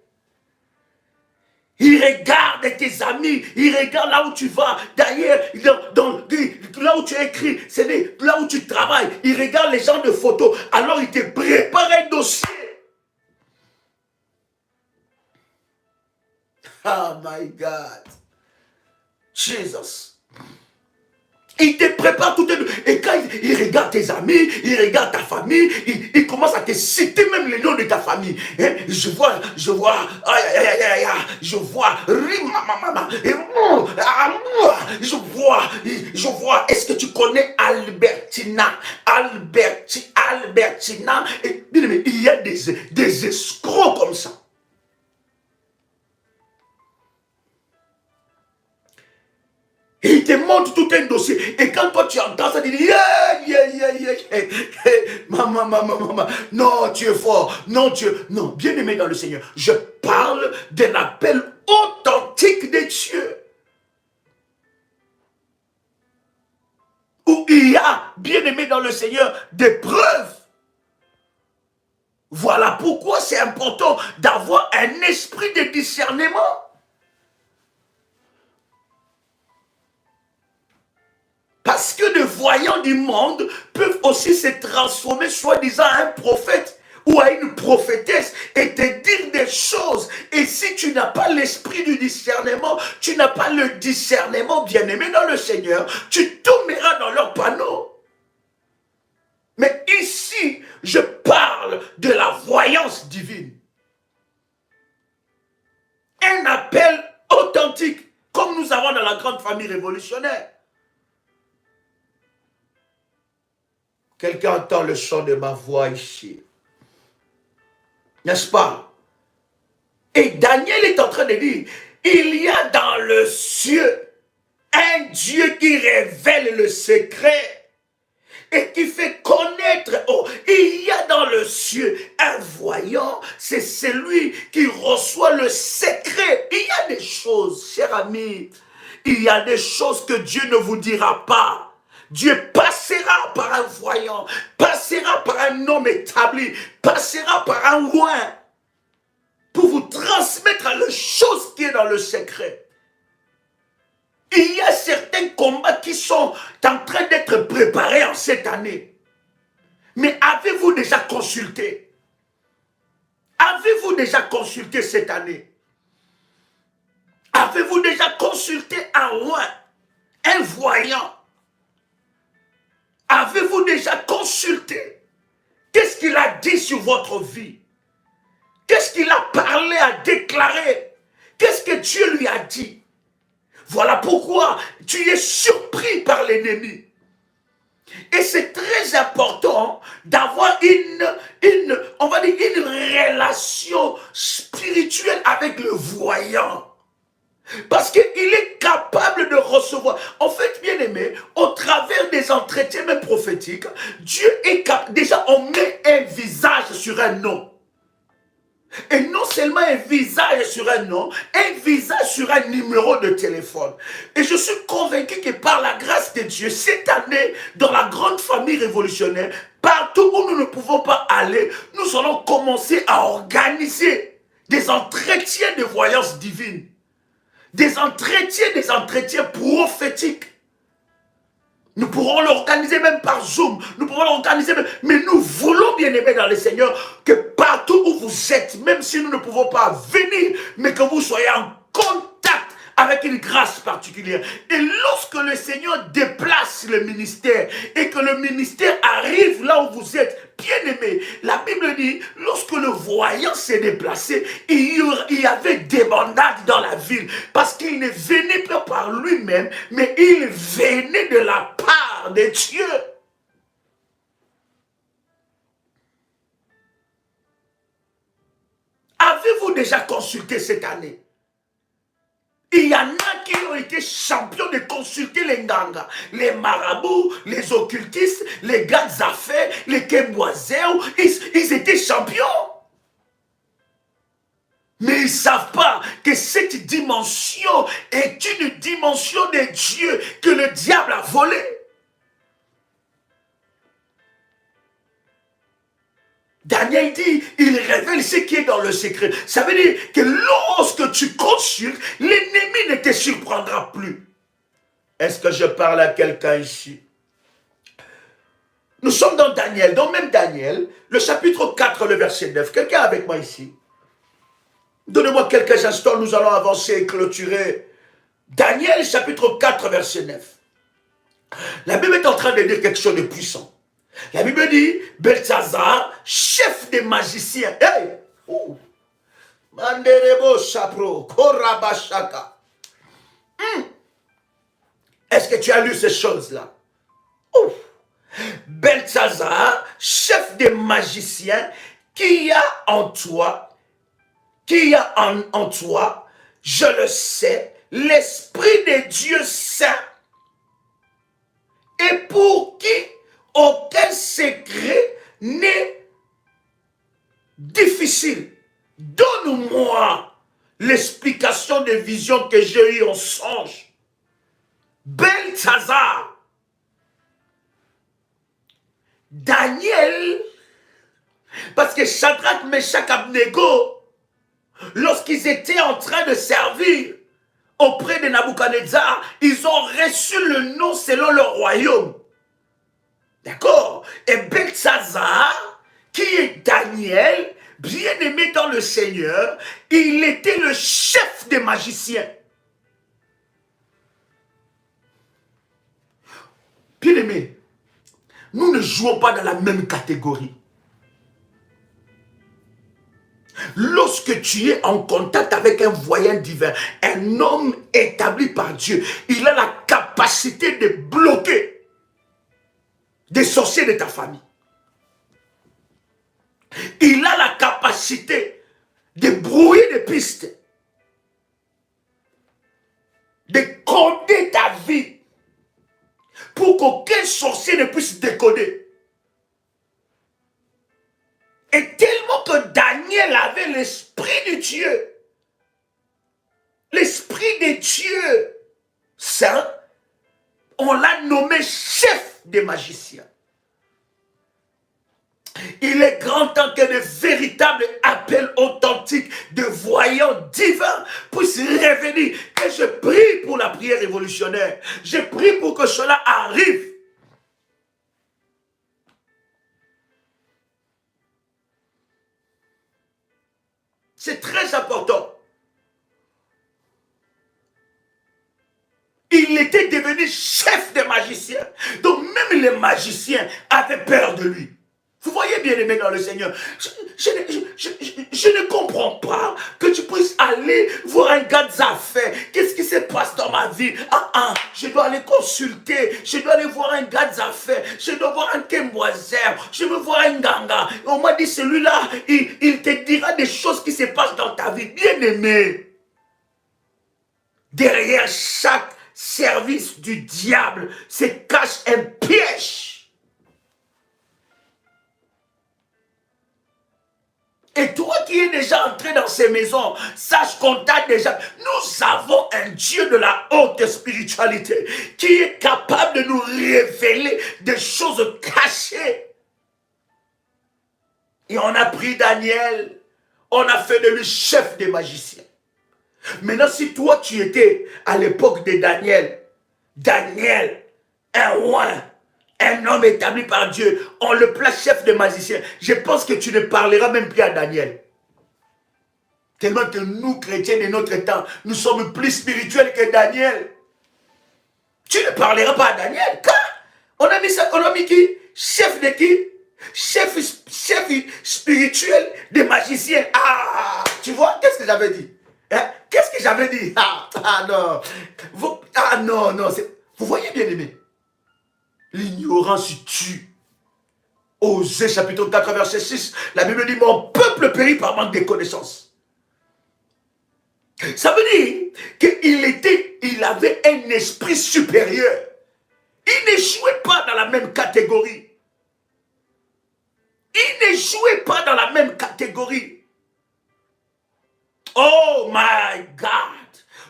Il regarde tes amis, il regarde là où tu vas. D'ailleurs, là où tu écris, c'est là où tu travailles. Il regarde les gens de photos. Alors il te prépare un dossier. Oh my God. Jesus. Il te prépare tout et quand il regarde tes amis, il regarde ta famille, il commence à te citer même les noms de ta famille. Hein? Je vois, je vois, est-ce que tu connais Albertina? Et, il y a des escrocs comme ça. Et il te montre tout un dossier. Et quand toi tu entends ça, tu dis maman, non, tu es fort. Non, bien aimé dans le Seigneur. Je parle d'un appel authentique de Dieu. bien-aimé dans le Seigneur, des preuves. Voilà pourquoi c'est important d'avoir un esprit de discernement. Parce que les voyants du monde peuvent aussi se transformer soi-disant à un prophète ou à une prophétesse et te dire des choses. Et si tu n'as pas l'esprit du discernement, tu n'as pas le discernement, bien-aimé dans le Seigneur, tu tomberas dans leur panneau. Mais ici, je parle de la voyance divine. Un appel authentique, comme nous avons dans la grande famille révolutionnaire. Quelqu'un entend le son de ma voix ici. N'est-ce pas? Et Daniel est en train de dire, il y a dans le ciel un Dieu qui révèle le secret et qui fait connaître. Oh, il y a dans le ciel un voyant, c'est celui qui reçoit le secret. Il y a des choses, cher ami, il y a des choses que Dieu ne vous dira pas. Dieu passera par un voyant, passera par un homme établi, passera par un roi pour vous transmettre les choses qui est dans le secret. Il y a certains combats qui sont en train d'être préparés en cette année. Mais avez-vous déjà consulté? Avez-vous déjà consulté cette année? Avez-vous déjà consulté un roi, un voyant? Avez-vous déjà consulté? Qu'est-ce qu'il a dit sur votre vie? Qu'est-ce qu'il a parlé, a déclaré? Qu'est-ce que Dieu lui a dit? Voilà pourquoi tu es surpris par l'ennemi. Et c'est très important d'avoir on va dire une relation spirituelle avec le voyant. Parce qu'il est capable de recevoir. En fait, bien aimé, au travers des entretiens même prophétiques, Dieu est capable. Déjà, on met un visage sur un nom. Et non seulement un visage sur un nom, un visage sur un numéro de téléphone. Et je suis convaincu que par la grâce de Dieu, cette année, dans la grande famille révolutionnaire, partout où nous ne pouvons pas aller, nous allons commencer à organiser des entretiens de voyance divine. Des entretiens prophétiques. Nous pourrons l'organiser même par Zoom. Nous pourrons l'organiser même. Mais nous voulons, bien aimés dans le Seigneur, que partout où vous êtes, même si nous ne pouvons pas venir, mais que vous soyez en contact avec une grâce particulière. Et lorsque le Seigneur déplace le ministère et que le ministère arrive là où vous êtes, bien aimé, la Bible dit, lorsque le voyant s'est déplacé, il y avait des bandades dans la ville, parce qu'il ne venait pas par lui-même, mais il venait de la part de Dieu. Avez-vous déjà consulté cette année? Il y en a qui ont été champions de consulter les Nganga, les marabouts, les occultistes, les gars d'affaires, les Kemboiseurs, ils étaient champions. Mais ils ne savent pas que cette dimension est une dimension de Dieu que le diable a volée. Daniel dit, il révèle ce qui est dans le secret. Ça veut dire que lorsque tu consultes, l'ennemi ne te surprendra plus. Est-ce que je parle à quelqu'un ici? Nous sommes dans Daniel, dans même Daniel, le chapitre 4, le verset 9. Quelqu'un avec moi ici? Donnez-moi quelques instants, nous allons avancer et clôturer. Daniel, chapitre 4, verset 9. La Bible est en train de dire quelque chose de puissant. La Bible dit, Beltzazar, chef des magiciens. Hey! Manderebo Chapro, Korabashaka. Est-ce que tu as lu ces choses-là? Beltzazar, chef des magiciens, qui a en toi, je le sais, l'Esprit de Dieu saint, et pour qui aucun secret n'est difficile. Donne-moi l'explication des visions que j'ai eues en songe. Beltzazar, Daniel, parce que Shadrach, Meshach, Abednego, lorsqu'ils étaient en train de servir auprès de Nabuchodonosor, ils ont reçu le nom selon leur royaume. D'accord? Et Belshazar, qui est Daniel, bien aimé dans le Seigneur, il était le chef des magiciens. Bien aimé, nous ne jouons pas dans la même catégorie. Lorsque tu es en contact avec un voyant divin, un homme établi par Dieu, il a la capacité de bloquer des sorciers de ta famille. Il a la capacité de brouiller des pistes, de coder ta vie pour qu'aucun sorcier ne puisse décoder. Et tellement que Daniel avait l'esprit de Dieu, l'esprit de Dieu saint, on l'a nommé chef des magiciens. Il est grand temps que de véritables appels authentiques de voyants divins puissent revenir. Et je prie pour la prière révolutionnaire. Je prie pour que cela arrive. C'est très important. Il était devenu chef des magiciens. Donc même les magiciens avaient peur de lui. Vous voyez, bien aimé dans le Seigneur, je ne comprends pas que tu puisses aller voir un gars d'affaires. Qu'est-ce qui se passe dans ma vie? Je dois aller consulter, je dois aller voir un gars d'affaires, je dois voir un kémoiseur, je veux voir un ganga. On m'a dit, celui-là, il te dira des choses qui se passent dans ta vie. Bien aimé, derrière chaque service du diable se cache un piège. Et toi qui es déjà entré dans ces maisons, sache qu'on t'a déjà... Nous avons un Dieu de la haute spiritualité qui est capable de nous révéler des choses cachées. Et on a pris Daniel, on a fait de lui chef des magiciens. Maintenant, si toi tu étais à l'époque de Daniel, un roi, un homme établi par Dieu, on le place chef de magicien. Je pense que tu ne parleras même plus à Daniel. Tellement que nous, chrétiens de notre temps, nous sommes plus spirituels que Daniel. Tu ne parleras pas à Daniel. Quand on a mis ça, on a mis qui? Chef de qui? Chef spirituel des magiciens. Ah, tu vois, qu'est-ce que j'avais dit? Hein? Qu'est-ce que j'avais dit? Non. Non. Vous voyez, bien aimé. L'ignorance tue. Osée chapitre 4 verset 6, la Bible dit, mon peuple périt par manque de connaissances. Ça veut dire qu'il avait un esprit supérieur. Il ne jouait pas dans la même catégorie. Il ne jouait pas dans la même catégorie. Oh my God!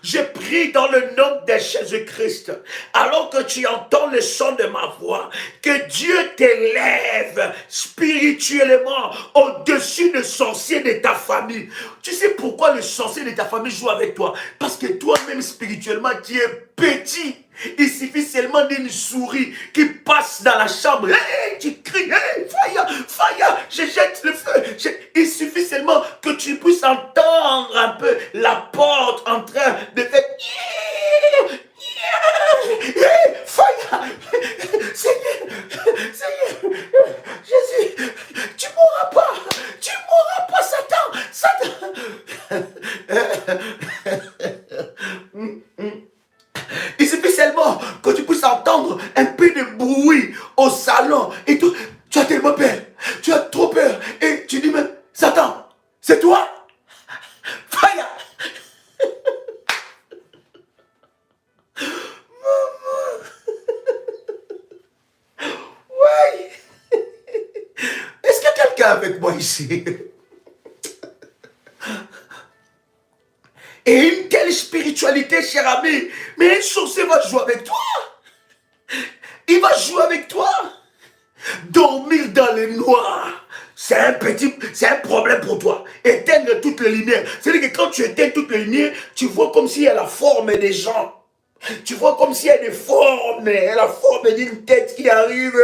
Je prie dans le nom de Jésus-Christ, alors que tu entends le son de ma voix, que Dieu t'élève spirituellement au-dessus des sorciers de ta famille. Tu sais pourquoi le sorcier de ta famille joue avec toi? Parce que toi-même spirituellement, tu es petit. Il suffit seulement d'une souris qui passe dans la chambre. Hey, tu cries, hey, fire, je jette le feu. Il suffit seulement que tu puisses entendre un peu la porte en train de faire. Hey, fire. Seigneur, Jésus, tu mourras pas, Satan. Il suffit seulement que tu puisses entendre un peu de bruit au salon et tout. Tu as tellement peur, tu as trop peur et tu dis même, Satan, c'est toi? Fire! Maman! Oui! Est-ce qu'il y a quelqu'un avec moi ici? Et une telle spiritualité, cher ami, mais un sorcier va jouer avec toi. Il va jouer avec toi. Dormir dans le noir, c'est un problème pour toi. Éteindre toutes les lumières. C'est-à-dire que quand tu éteins toutes les lumières, tu vois comme s'il y a la forme des gens. Tu vois comme s'il y a des formes, la forme d'une tête qui arrive.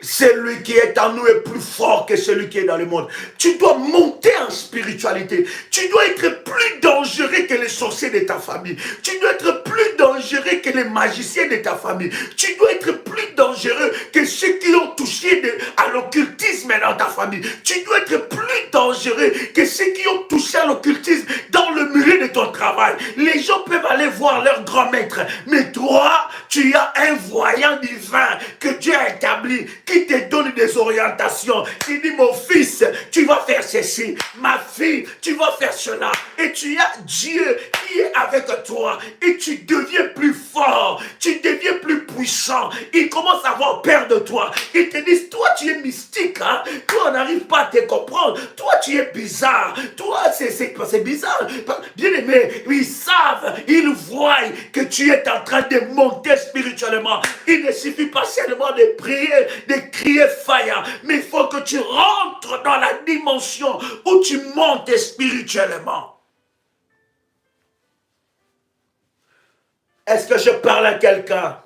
Celui qui est en nous est plus fort que celui qui est dans le monde. Tu dois monter en spiritualité. Tu dois être plus dangereux que les sorciers de ta famille. Tu dois être plus dangereux que les magiciens de ta famille. Tu dois être plus dangereux que ceux qui ont touché à l'occultisme dans ta famille. Tu dois être plus dangereux que ceux qui ont touché à l'occultisme dans le milieu de ton travail. Les gens peuvent aller voir leur grand maître. Mais toi, tu as un voyant divin que Dieu a établi, qui te donne des orientations. Il dit, mon fils, tu vas faire ceci. Ma fille, tu vas faire cela. Et tu as Dieu qui est avec toi. Et tu deviens plus fort. Tu deviens plus puissant. Il commence à avoir peur de toi. Ils te disent, toi, tu es mystique. Hein? Toi, on n'arrive pas à te comprendre. Toi, tu es bizarre. Toi, c'est bizarre. Bien aimé, ils savent, ils voient que tu es en train de monter spirituellement. Il ne suffit pas seulement de prier, de crier fire, mais il faut que tu rentres dans la dimension où tu montes spirituellement. Est-ce que je parle à quelqu'un?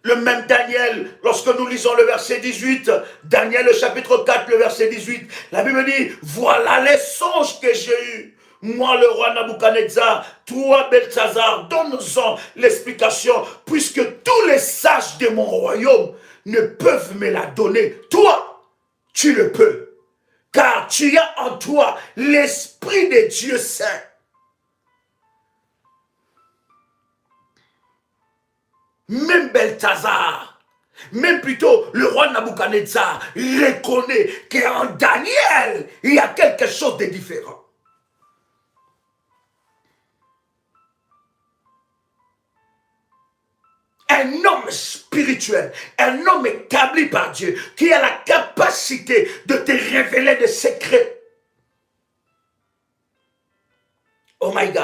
Le même Daniel, lorsque nous lisons le verset 18, Daniel le chapitre 4, le verset 18, la Bible dit, voilà les songes que j'ai eus. Moi, le roi Nabuchodonosor, toi, Belshazar, donne-nous-en l'explication, puisque tous les sages de mon royaume ne peuvent me la donner. Toi, tu le peux, car tu as en toi l'Esprit de Dieu Saint. Même Belshazar, même plutôt le roi Nabuchodonosor reconnaît qu'en Daniel, il y a quelque chose de différent. Un homme spirituel, un homme établi par Dieu, qui a la capacité de te révéler des secrets. Oh my God.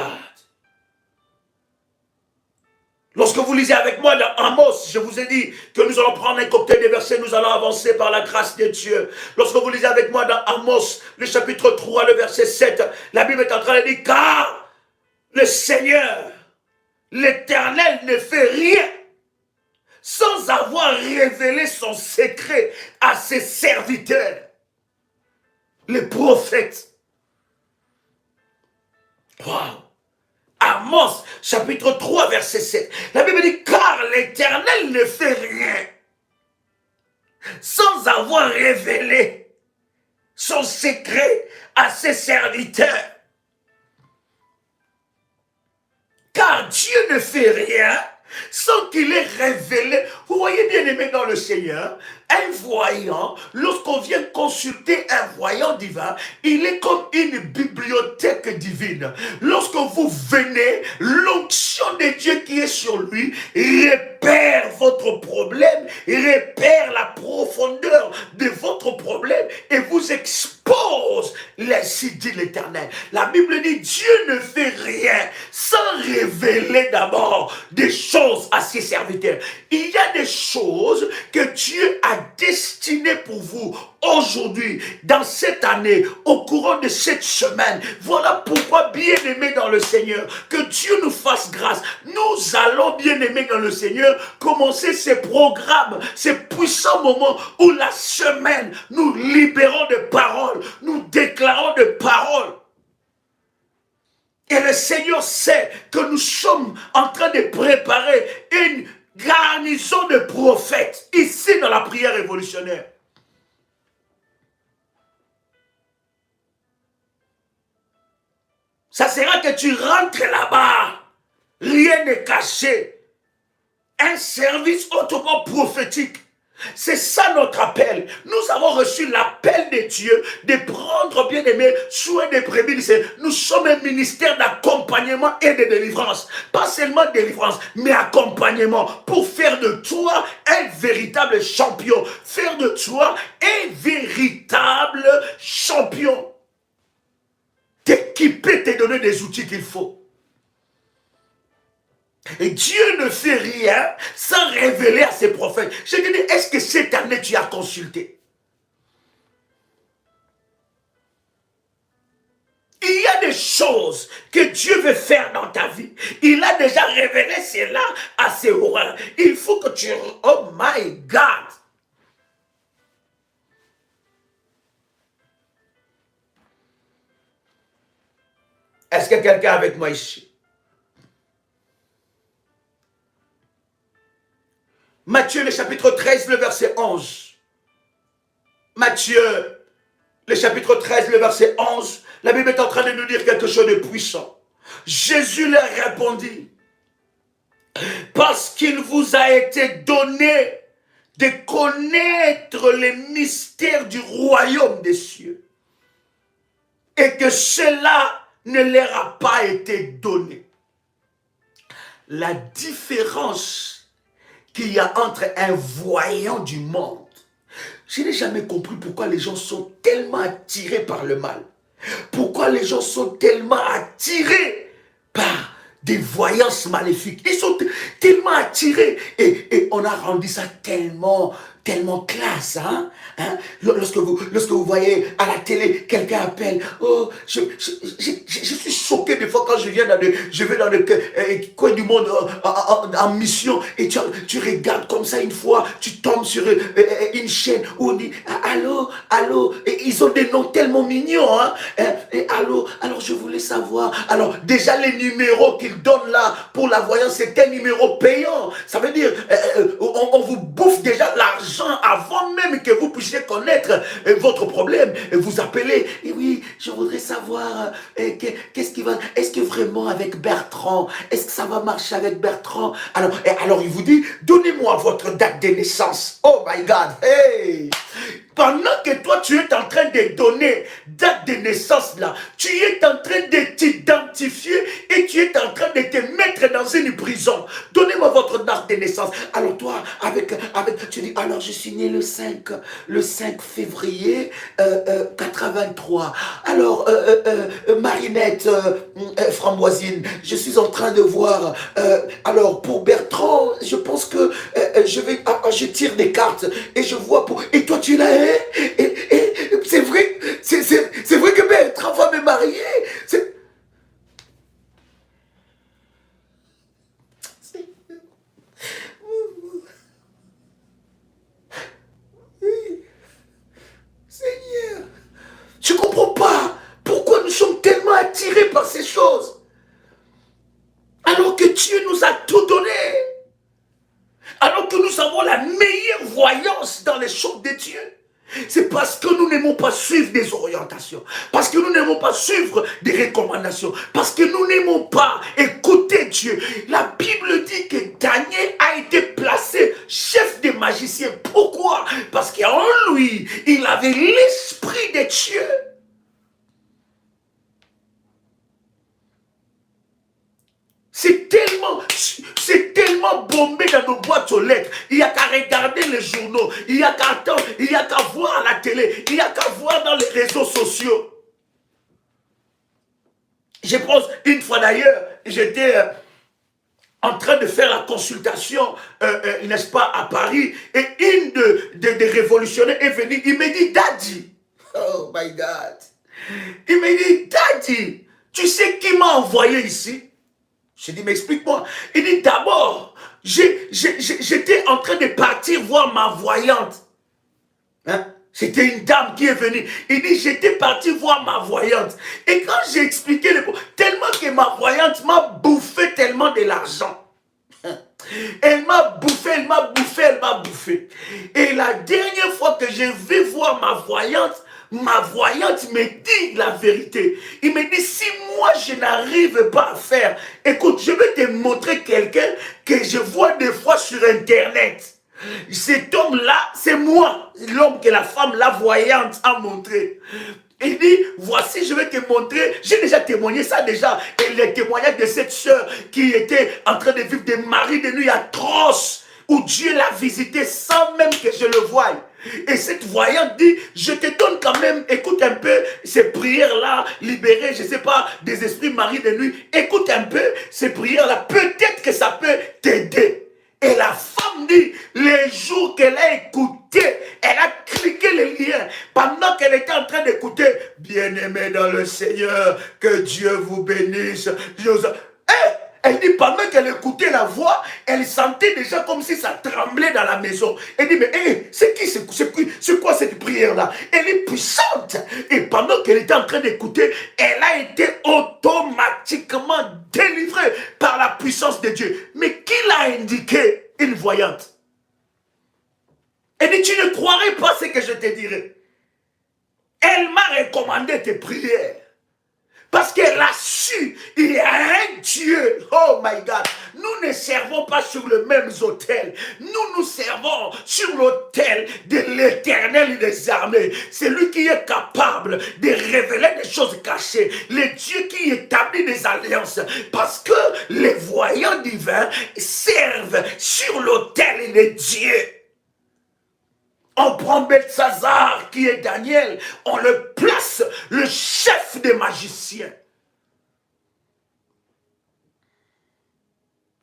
Lorsque vous lisez avec moi dans Amos, je vous ai dit que nous allons prendre un cocktail de versets, nous allons avancer par la grâce de Dieu. Lorsque vous lisez avec moi dans Amos, le chapitre 3, le verset 7, la Bible est en train de dire, car le Seigneur, l'Éternel ne fait rien sans avoir révélé son secret à ses serviteurs, les prophètes. Wow. Amos, chapitre 3, verset 7. La Bible dit, car l'Éternel ne fait rien sans avoir révélé son secret à ses serviteurs. Car Dieu ne fait rien sans qu'il ait révélé. Vous voyez, bien aimé dans le Seigneur, un voyant, lorsqu'on vient consulter un voyant divin, il est comme une bibliothèque divine. Lorsque vous venez, l'onction de Dieu qui est sur lui repère votre problème, repère la profondeur de votre problème et vous expose, ainsi dit l'Éternel. La Bible dit, Dieu ne fait rien sans révéler d'abord des choses à ses serviteurs. Il y a des choses que Dieu a destinées pour vous aujourd'hui, dans cette année, au courant de cette semaine. Voilà pourquoi, bien-aimés dans le Seigneur, que Dieu nous fasse grâce. Nous allons, bien-aimés dans le Seigneur, commencer ces programmes, ces puissants moments où la semaine, nous libérons de paroles, nous déclarons de paroles. Et le Seigneur sait que nous sommes en train de préparer une garnison de prophètes ici dans la prière révolutionnaire. Ça sera que tu rentres là-bas, rien n'est caché. Un service hautement prophétique. C'est ça notre appel. Nous avons reçu l'appel de Dieu de prendre, bien aimé, soin des brebis. Nous sommes un ministère d'accompagnement et de délivrance. Pas seulement délivrance, mais accompagnement pour faire de toi un véritable champion. Faire de toi un véritable champion. T'équiper, te donner des outils qu'il faut. Et Dieu ne fait rien sans révéler à ses prophètes. Je te dis, est-ce que cette année tu as consulté? Il y a des choses que Dieu veut faire dans ta vie. Il a déjà révélé cela à ses horreurs. Il faut que tu... Oh my God! Est-ce que quelqu'un est avec moi ici? Matthieu, le chapitre 13, le verset 11. Matthieu, le chapitre 13, le verset 11. La Bible est en train de nous dire quelque chose de puissant. Jésus leur répondit, parce qu'il vous a été donné de connaître les mystères du royaume des cieux, et que cela ne leur a pas été donné. La différence qu'il y a entre un voyant du monde, je n'ai jamais compris pourquoi les gens sont tellement attirés par le mal. Pourquoi les gens sont tellement attirés par des voyances maléfiques. Ils sont tellement attirés. Et on a rendu ça tellement classe. Lorsque vous voyez à la télé, quelqu'un appelle. Oh, je suis choqué des fois quand je vais dans le coin du monde en mission. Et tu regardes comme ça une fois, tu tombes sur une chaîne où on dit allô, allô. Et ils ont des noms tellement mignons. Et allô, alors je voulais savoir. Alors déjà les numéros qu'ils donnent là pour la voyance, c'est un numéro payant. Ça veut dire on vous bouffe déjà l'argent avant même que vous puissiez connaître votre problème. Et vous appelez, et oui, je voudrais savoir qu'est-ce qui va, est-ce que vraiment avec Bertrand, est-ce que ça va marcher avec Bertrand? Alors il vous dit, donnez-moi votre date de naissance. Oh my God, hey! Pendant que toi, tu es en train de donner date de naissance là, tu es en train de t'identifier et tu es en train de te mettre dans une prison. Donnez-moi votre date de naissance. Alors toi, tu dis, alors je suis né le 5 février 83. Alors, Marinette Framboisine, je suis en train de voir. Alors, pour Bertrand, je pense que je tire des cartes et je vois pour... Et toi, tu es là, hein? Et c'est vrai que Bertrand va me marier. Seigneur, je ne comprends pas pourquoi nous sommes tellement attirés par ces choses. Alors que Dieu nous a tout donné. Alors que nous avons la meilleure voyance dans les choses de Dieu. C'est parce que nous n'aimons pas suivre des orientations. Parce que nous n'aimons pas suivre des recommandations. Parce que nous n'aimons pas écouter Dieu. La Bible dit que Daniel a été placé chef des magiciens. Pourquoi? Parce qu'en lui, il avait l'esprit de Dieu. C'est tellement bombé dans nos boîtes aux lettres. Il n'y a qu'à regarder les journaux. Il n'y a qu'à attendre. Il n'y a qu'à voir à la télé. Il n'y a qu'à voir dans les réseaux sociaux. Je pense, une fois d'ailleurs, j'étais en train de faire la consultation, n'est-ce pas, à Paris. Et une des révolutionnaires est venue. Il me dit, Daddy. Oh my God. Il me dit, Daddy, tu sais qui m'a envoyé ici? Je dis, mais explique-moi. Il dit, d'abord, j'étais en train de partir voir ma voyante. C'était une dame qui est venue. Il dit, j'étais parti voir ma voyante. Et quand j'ai expliqué, tellement que ma voyante m'a bouffé tellement de l'argent. Elle m'a bouffé, elle m'a bouffé, elle m'a bouffé. Et la dernière fois que je vais voir ma voyante me dit la vérité. Il me dit, si moi je n'arrive pas à faire, écoute, je vais te montrer quelqu'un que je vois des fois sur Internet. Cet homme-là, c'est moi, l'homme que la femme, la voyante, a montré. Il dit, voici, je vais te montrer, j'ai déjà témoigné ça déjà, et les témoignages de cette sœur qui était en train de vivre des maris de nuit atroces, où Dieu l'a visité sans même que je le voie. Et cette voyante dit, je te donne quand même, écoute, un peu ces prières-là, libérer, je ne sais pas, des esprits maris de nuit. Écoute un peu ces prières-là. Peut-être que ça peut t'aider. Et la femme dit, les jours qu'elle a écouté, elle a cliqué les liens. Pendant qu'elle était en train d'écouter, bien-aimé dans le Seigneur, que Dieu vous bénisse. Elle dit, pendant qu'elle écoutait la voix, elle sentait déjà comme si ça tremblait dans la maison. Elle dit, mais c'est quoi cette prière-là? Elle est puissante. Et pendant qu'elle était en train d'écouter, elle a été automatiquement délivrée par la puissance de Dieu. Mais qui l'a indiqué? Une voyante. Elle dit, tu ne croirais pas ce que je te dirais. Elle m'a recommandé tes prières. Parce qu'elle a su, il y a un Dieu. Oh my God. Nous ne servons pas sur le même autel. Nous servons sur l'autel de l'Éternel des armées. C'est lui qui est capable de révéler des choses cachées. Le Dieu qui établit des alliances. Parce que les voyants divins servent sur l'autel de Dieu. On prend Belshazzar, qui est Daniel, on le place le chef des magiciens.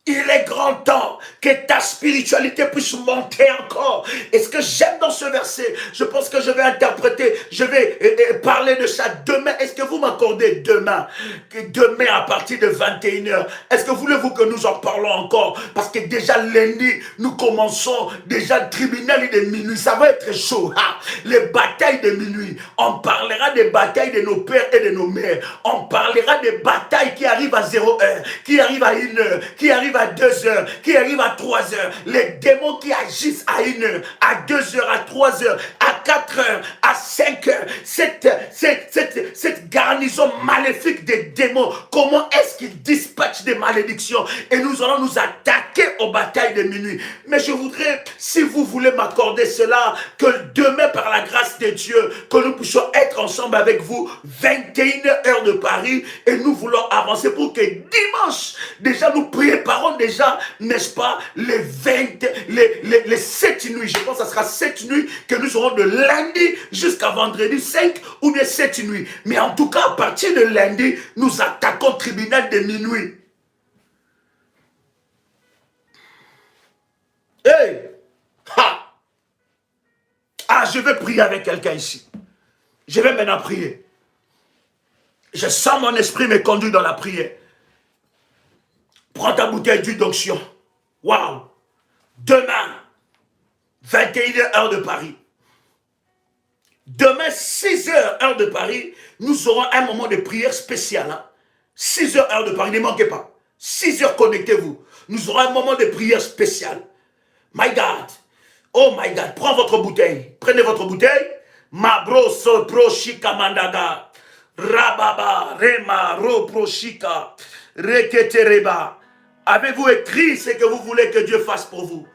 Il est grand temps que ta spiritualité puisse monter encore. Et ce que j'aime dans ce verset, je pense que je vais interpréter, je vais parler de ça demain. Est-ce que vous m'accordez demain? Demain à partir de 21h. Est-ce que voulez-vous que nous en parlons encore? Parce que déjà lundi, nous commençons déjà le tribunal de minuit. Ça va être chaud. Ah, les batailles de minuit. On parlera des batailles de nos pères et de nos mères. On parlera des batailles qui arrivent à 0h, qui arrivent à 1h, qui arrivent à 2h, qui arrive à 3h, les démons qui agissent à 1h, à 2h, à 3h, à 4h, à 5h, cette garnison maléfique des démons, comment est-ce qu'ils dispatchent des malédictions? Et nous allons nous attaquer aux batailles de minuit. Mais je voudrais, si vous voulez m'accorder cela, que demain, par la grâce de Dieu, que nous puissions être ensemble avec vous, 21h de Paris, et nous voulons avancer pour que dimanche, déjà nous préparons déjà, n'est-ce pas, les 7 nuits. Je pense que ça sera 7 nuits que nous aurons de lundi jusqu'à vendredi 5 ou bien 7 nuits. Mais en tout cas, à partir de lundi, nous attaquons le tribunal de minuit. Hey! Ha! Ah, je vais prier avec quelqu'un ici. Je vais maintenant prier. Je sens mon esprit me conduire dans la prière. Prends ta bouteille d'huile d'onction. Waouh! Demain, 21h heure de Paris. Demain, 6h heure de Paris, nous aurons un moment de prière spécial. Hein? 6h heure de Paris, ne manquez pas. 6h, connectez-vous. Nous aurons un moment de prière spécial. My God. Oh my God. Prends votre bouteille. Prenez votre bouteille. Mabro so pro shika mandaga. Rababa rema ro pro shika. Reketereba. Avez-vous écrit ce que vous voulez que Dieu fasse pour vous?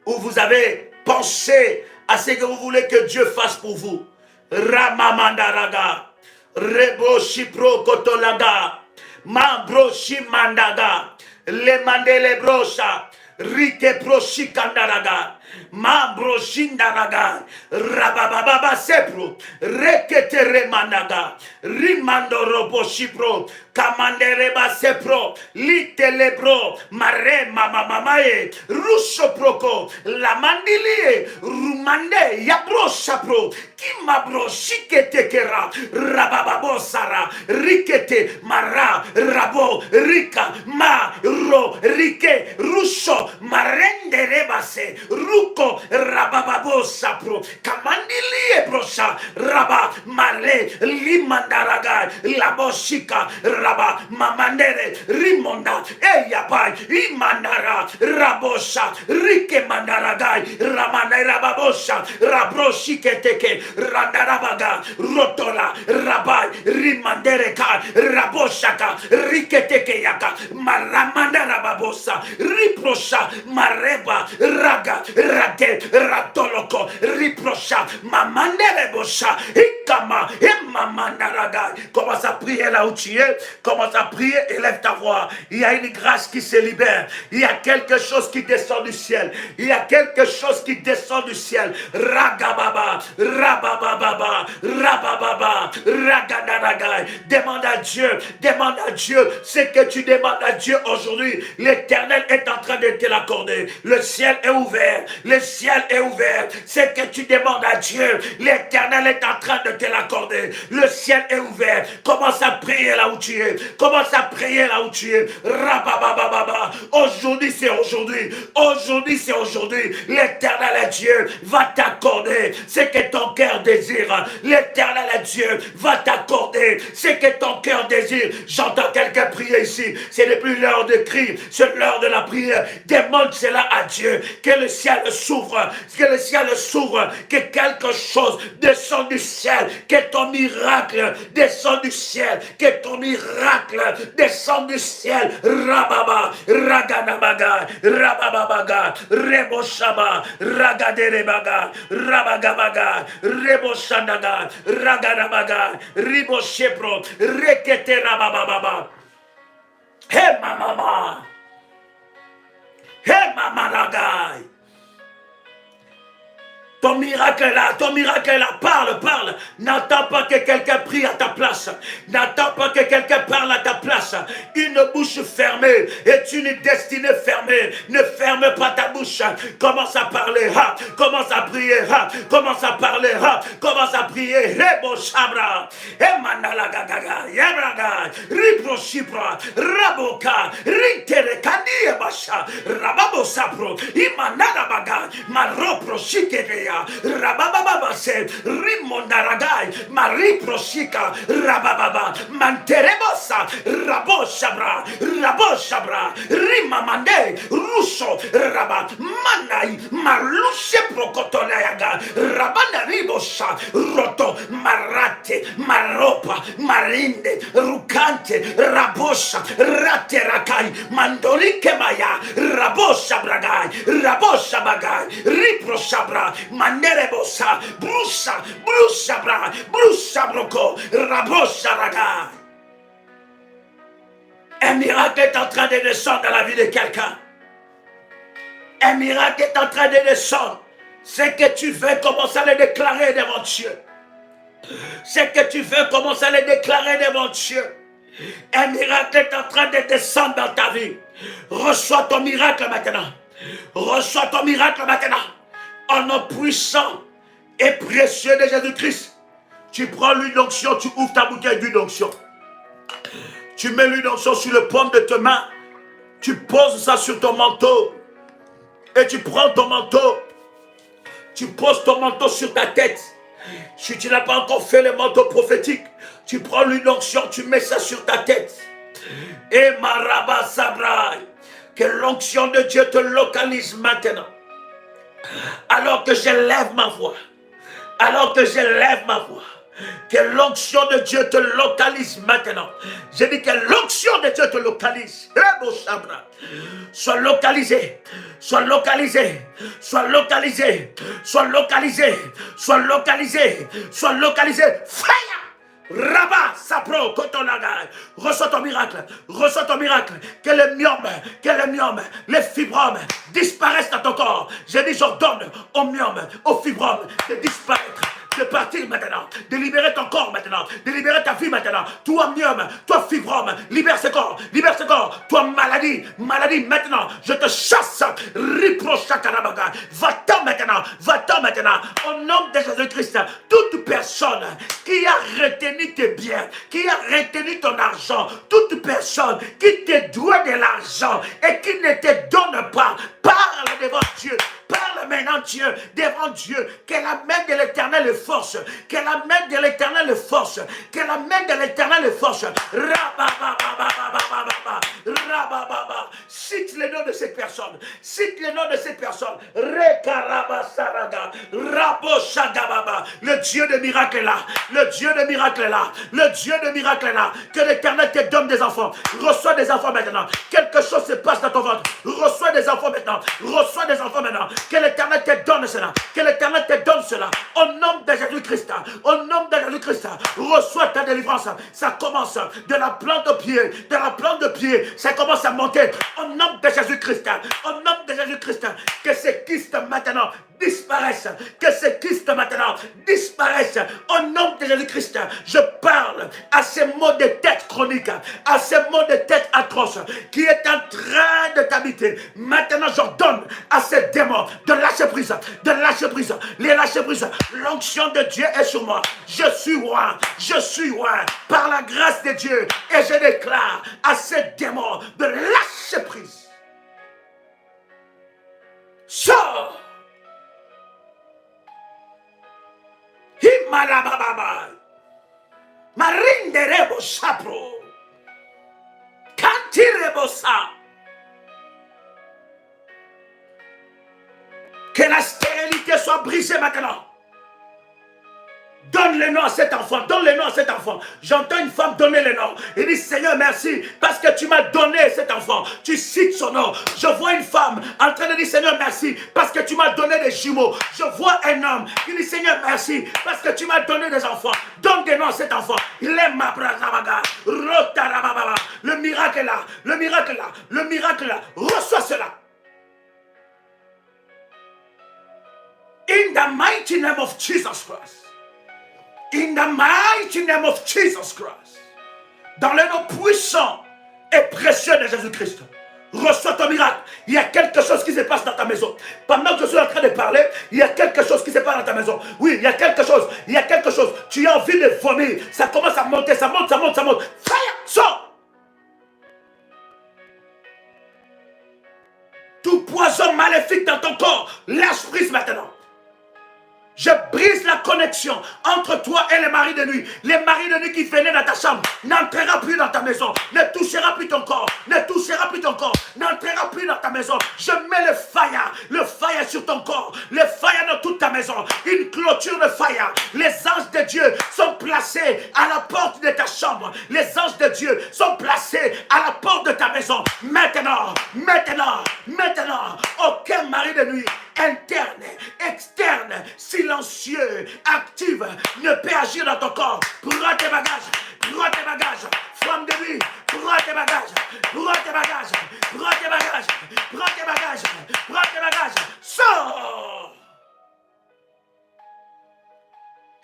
Ou vous avez pensé à ce que vous voulez que Dieu fasse pour vous? Ramamandaraga. Rebo shipro kotolaga. Mambro shimandaga. Le mandele brocha. Rike proshi kandaraga. Mambro shindaraga. Rabababa sepro. Reketere mandaga. Rimando robo shipro. Kamandereba sepro. Litelebro. Mare mama mamae. Rusho proko. La mandilie. Rumande. Yabro shapro. Kimabro shikete kera. Rabababo sara. Rikete mara. Rabo. Rika. Ma. Ro. Rike. Rusho. Marende rebase. Ruko. Rabababo sapro. Kamandilie brosha. Raba. Male. Limandaraga. Laboshika. Raba. Mamandere. Rimonda. Eyapai. Imandara. Rabosha. Rike mandaragai. Ramane rababosha. Rabroshiketeke. Randarabaga. Rotola. Rabai. Rimandereka. Raboshaka. Riketeke yaka. Maramandarababosa. Riprosha. Mareba. Raga. Rate. Ratoloko. Riprosha. Mamanderebosha. Ikama. Emamandaraga. Commence à prier là où tu es. Commence à prier, élève ta voix. Il y a une grâce qui se libère. Il y a quelque chose qui descend du ciel. Il y a quelque chose qui descend du ciel. Ragababa, rabababa, rabababa, Rababa, Ragadaraga. Demande à Dieu ce que tu demandes à Dieu aujourd'hui. L'Éternel est en train de te l'accorder. Le ciel est ouvert, le ciel est ouvert. Ce que tu demandes à Dieu, l'Éternel est en train de te l'accorder. Le ciel est ouvert. Commence à prier là où tu es. Commence à prier là où tu es. Rababababa. Aujourd'hui, c'est aujourd'hui. Aujourd'hui, c'est aujourd'hui. L'Éternel Dieu va t'accorder ce que ton cœur désire. L'Éternel Dieu va t'accorder ce que ton cœur désire. J'entends quelqu'un prier ici. Ce n'est plus l'heure de cri, c'est l'heure de la prière. Demande cela à Dieu. Que le ciel s'ouvre. Que le ciel s'ouvre. Que quelque chose descende du ciel. Que ton miracle descende du ciel. Que ton miracle descende du ciel. Rababa, Raganabaga, Rabababaga, Reboshaba, Ragaderebaga, Rabagabaga, Reboshandaga, Raganabaga, Riboshepro, Rekete Rabababa. Hey mama, hey mama lagai. Ton miracle est là, parle. N'attends pas que quelqu'un prie à ta place. N'attends pas que quelqu'un parle à ta place. Une bouche fermée est une destinée fermée. Ne ferme pas ta bouche. Commence à parler, commence à prier, commence à parler, commence à prier. Rebo Shabra, Emanalagaga, Yabraga, Ripro Shipra, Raboka, Ritere Kadi Basha, Rababo Sapro, Imanalabaga, Maropro Shikeya. Rabababa se Rimondaragai Marie Proshika Rabababa Manterebosa Raboshabra Rimamande Russo Rabba Manai Marlushe Prokotonayaga Rabana Ribosha Roto Marate Maropa Marinde Rukante Rabosha Raterakai Mandolike Maya Rabosha Bragai Rabosha Bagai Riproshabra Manerebosa, Brusa Broko, Rabosa Raga. Un miracle est en train de descendre dans la vie de quelqu'un. Un miracle est en train de descendre. Ce que tu veux, commence à le déclarer devant Dieu. Ce que tu veux, commence à le déclarer devant Dieu. Un miracle est en train de descendre dans ta vie. Reçois ton miracle maintenant. Reçois ton miracle maintenant. En nom puissant et précieux de Jésus-Christ, tu prends l'huile d'onction, tu ouvres ta bouteille d'huile d'onction. Tu mets l'huile d'onction sur le paume de ta main, tu poses ça sur ton manteau, et tu prends ton manteau, tu poses ton manteau sur ta tête. Si tu n'as pas encore fait le manteau prophétique, tu prends l'huile d'onction, tu mets ça sur ta tête. Et Maraba Sabra, que l'onction de Dieu te localise maintenant. Alors que je lève ma voix, que l'onction de Dieu te localise maintenant. Je dis que l'onction de Dieu te localise. Sois localisé, sois localisé, sois localisé, sois localisé, sois localisé, sois localisé. Fire! Rabat, Sapro, Kotonaga, reçois ton miracle, que le myome, les fibromes disparaissent dans ton corps. Je dis, j'ordonne au myome, aux fibromes de disparaître, de partir maintenant, de libérer ton corps maintenant, de libérer ta vie maintenant. Toi myome, toi fibrome, libère ce corps, toi maladie maintenant, je te chasse, Riprochakanabaga, va-t'en maintenant, au nom de Jésus-Christ, toute personne qui a retenu tes biens, qui a retenu ton argent, toute personne qui te doit de l'argent et qui ne te donne pas, parle devant Dieu. Parle maintenant Dieu, devant Dieu, que la main de l'Éternel le force, que la main de l'Éternel le force, que la main de l'Éternel le force. Cite le nom de cette personne, Rekarabasaraga, Raboshagababa, le Dieu de miracle est là, que l'Éternel te donne des enfants, reçois des enfants maintenant, quelque chose se passe dans ton ventre, reçois des enfants maintenant, que l'Éternel te donne cela, au nom de Jésus-Christ, reçois ta délivrance, ça commence de la plante de pied, ça commence à monter, au nom de Jésus-Christ, que ces kystes maintenant disparaisse. Que ces kystes maintenant disparaissent. Au nom de Jésus-Christ, je parle à ces maux de tête chroniques, à ces maux de tête atroces qui est en train de t'habiter. Maintenant, j'ordonne à ces démons de lâcher prise, les lâcher prise. L'onction de Dieu est sur moi. Je suis roi par la grâce de Dieu. Et je déclare à ces démons de lâcher prise. Sors! Himalababa! Marinderebo sapro! Kantirebosa! Que la stérilité soit brisée maintenant. Donne le nom à cet enfant, donne le nom à cet enfant. J'entends une femme donner le nom. Il dit, Seigneur, merci, parce que tu m'as donné cet enfant. Tu cites son nom. Je vois une femme en train de dire, Seigneur, merci, parce que tu m'as donné des jumeaux. Je vois un homme qui dit, Seigneur, merci, parce que tu m'as donné des enfants. Donne des noms à cet enfant. Il est ma brazabaga, rotarababa. Le miracle est là, le miracle est là, le miracle est là. Reçois cela. In the mighty name of Jesus Christ. In the mighty name of Jesus Christ. Dans le nom puissant et précieux de Jésus-Christ. Reçois ton miracle. Il y a quelque chose qui se passe dans ta maison. Pendant que je suis en train de parler, il y a quelque chose qui se passe dans ta maison. Oui, il y a quelque chose. Il y a quelque chose. Tu as envie de vomir. Ça commence à monter, ça monte, ça monte, ça monte. Fire! Sors! Tout poison maléfique dans ton corps, lâche prise maintenant. Je brise la connexion entre toi et les maris de nuit. Les maris de nuit qui venaient dans ta chambre n'entrera plus dans ta maison, ne touchera plus ton corps, ne touchera plus ton corps, n'entrera plus dans ta maison. Je mets le fire sur ton corps, le fire dans toute ta maison, une clôture de fire. Les anges de Dieu sont placés à la porte de ta chambre. Les anges de Dieu sont placés à la porte de ta maison. Maintenant, aucun mari de nuit interne, externe, silencieux, active, ne peut agir dans ton corps. Prends tes bagages, femme de nuit, prends tes bagages, sors!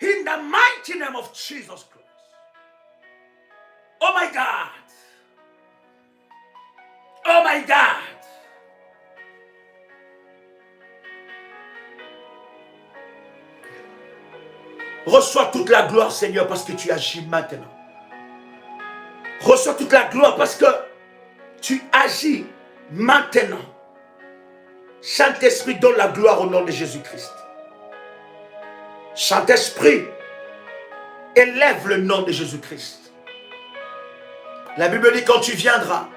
In the mighty name of Jesus Christ. Oh my God. Oh my God. Reçois toute la gloire, Seigneur, parce que tu agis maintenant. Reçois toute la gloire parce que tu agis maintenant. Saint-Esprit, donne la gloire au nom de Jésus-Christ. Saint-Esprit, élève le nom de Jésus-Christ. La Bible dit, quand tu viendras,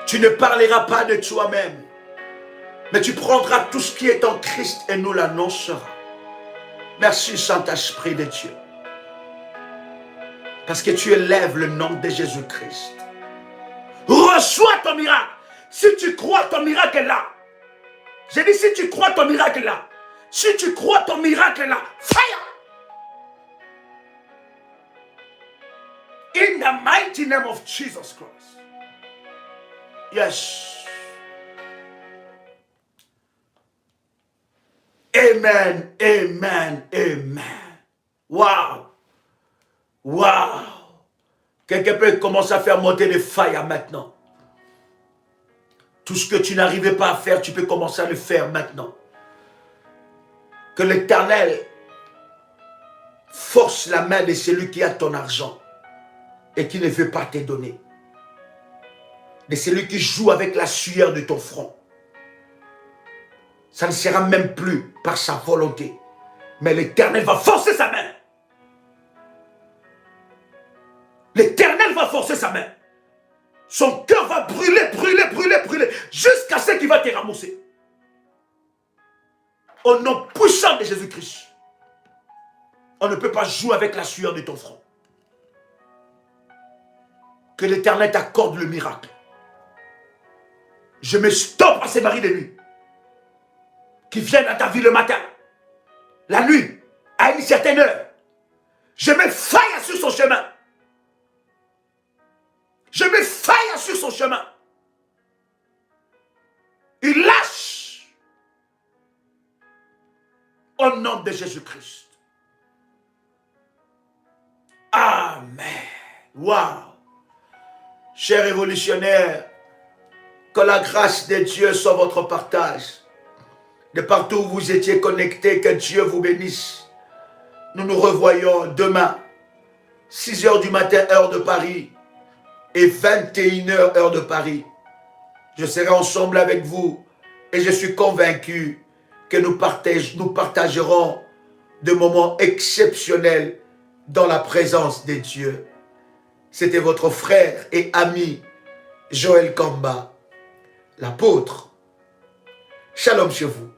tu ne parleras pas de toi-même, mais tu prendras tout ce qui est en Christ et nous l'annonceras. Merci Saint-Esprit de Dieu. Parce que tu élèves le nom de Jésus-Christ. Reçois ton miracle. Si tu crois ton miracle est là. J'ai dit si tu crois ton miracle est là. Si tu crois ton miracle est là. Fire! In the mighty name of Jesus Christ. Yes. Amen, amen, amen. Wow. Wow. Quelqu'un peut commencer à faire monter le fire maintenant. Tout ce que tu n'arrivais pas à faire, tu peux commencer à le faire maintenant. Que l'Éternel force la main de celui qui a ton argent et qui ne veut pas te donner. De celui qui joue avec la sueur de ton front. Ça ne sera même plus par sa volonté. Mais l'Éternel va forcer sa main. L'Éternel va forcer sa main. Son cœur va brûler, jusqu'à ce qu'il va te ramasser. Au nom puissant de Jésus-Christ. On ne peut pas jouer avec la sueur de ton front. Que l'Éternel t'accorde le miracle. Je me stoppe à ces maris de nuit qui viennent à ta vie le matin, la nuit, à une certaine heure. Je mets fire sur son chemin. Je mets fire sur son chemin. Il lâche. Au nom de Jésus-Christ. Amen. Waouh. Chers révolutionnaires, que la grâce de Dieu soit votre partage. De partout où vous étiez connectés, que Dieu vous bénisse. Nous nous revoyons demain, 6 heures du matin, heure de Paris, et 21 heures, heure de Paris. Je serai ensemble avec vous, et je suis convaincu que nous partagerons de moments exceptionnels dans la présence de Dieu. C'était votre frère et ami, Joël Kamba, l'apôtre. Shalom chez vous.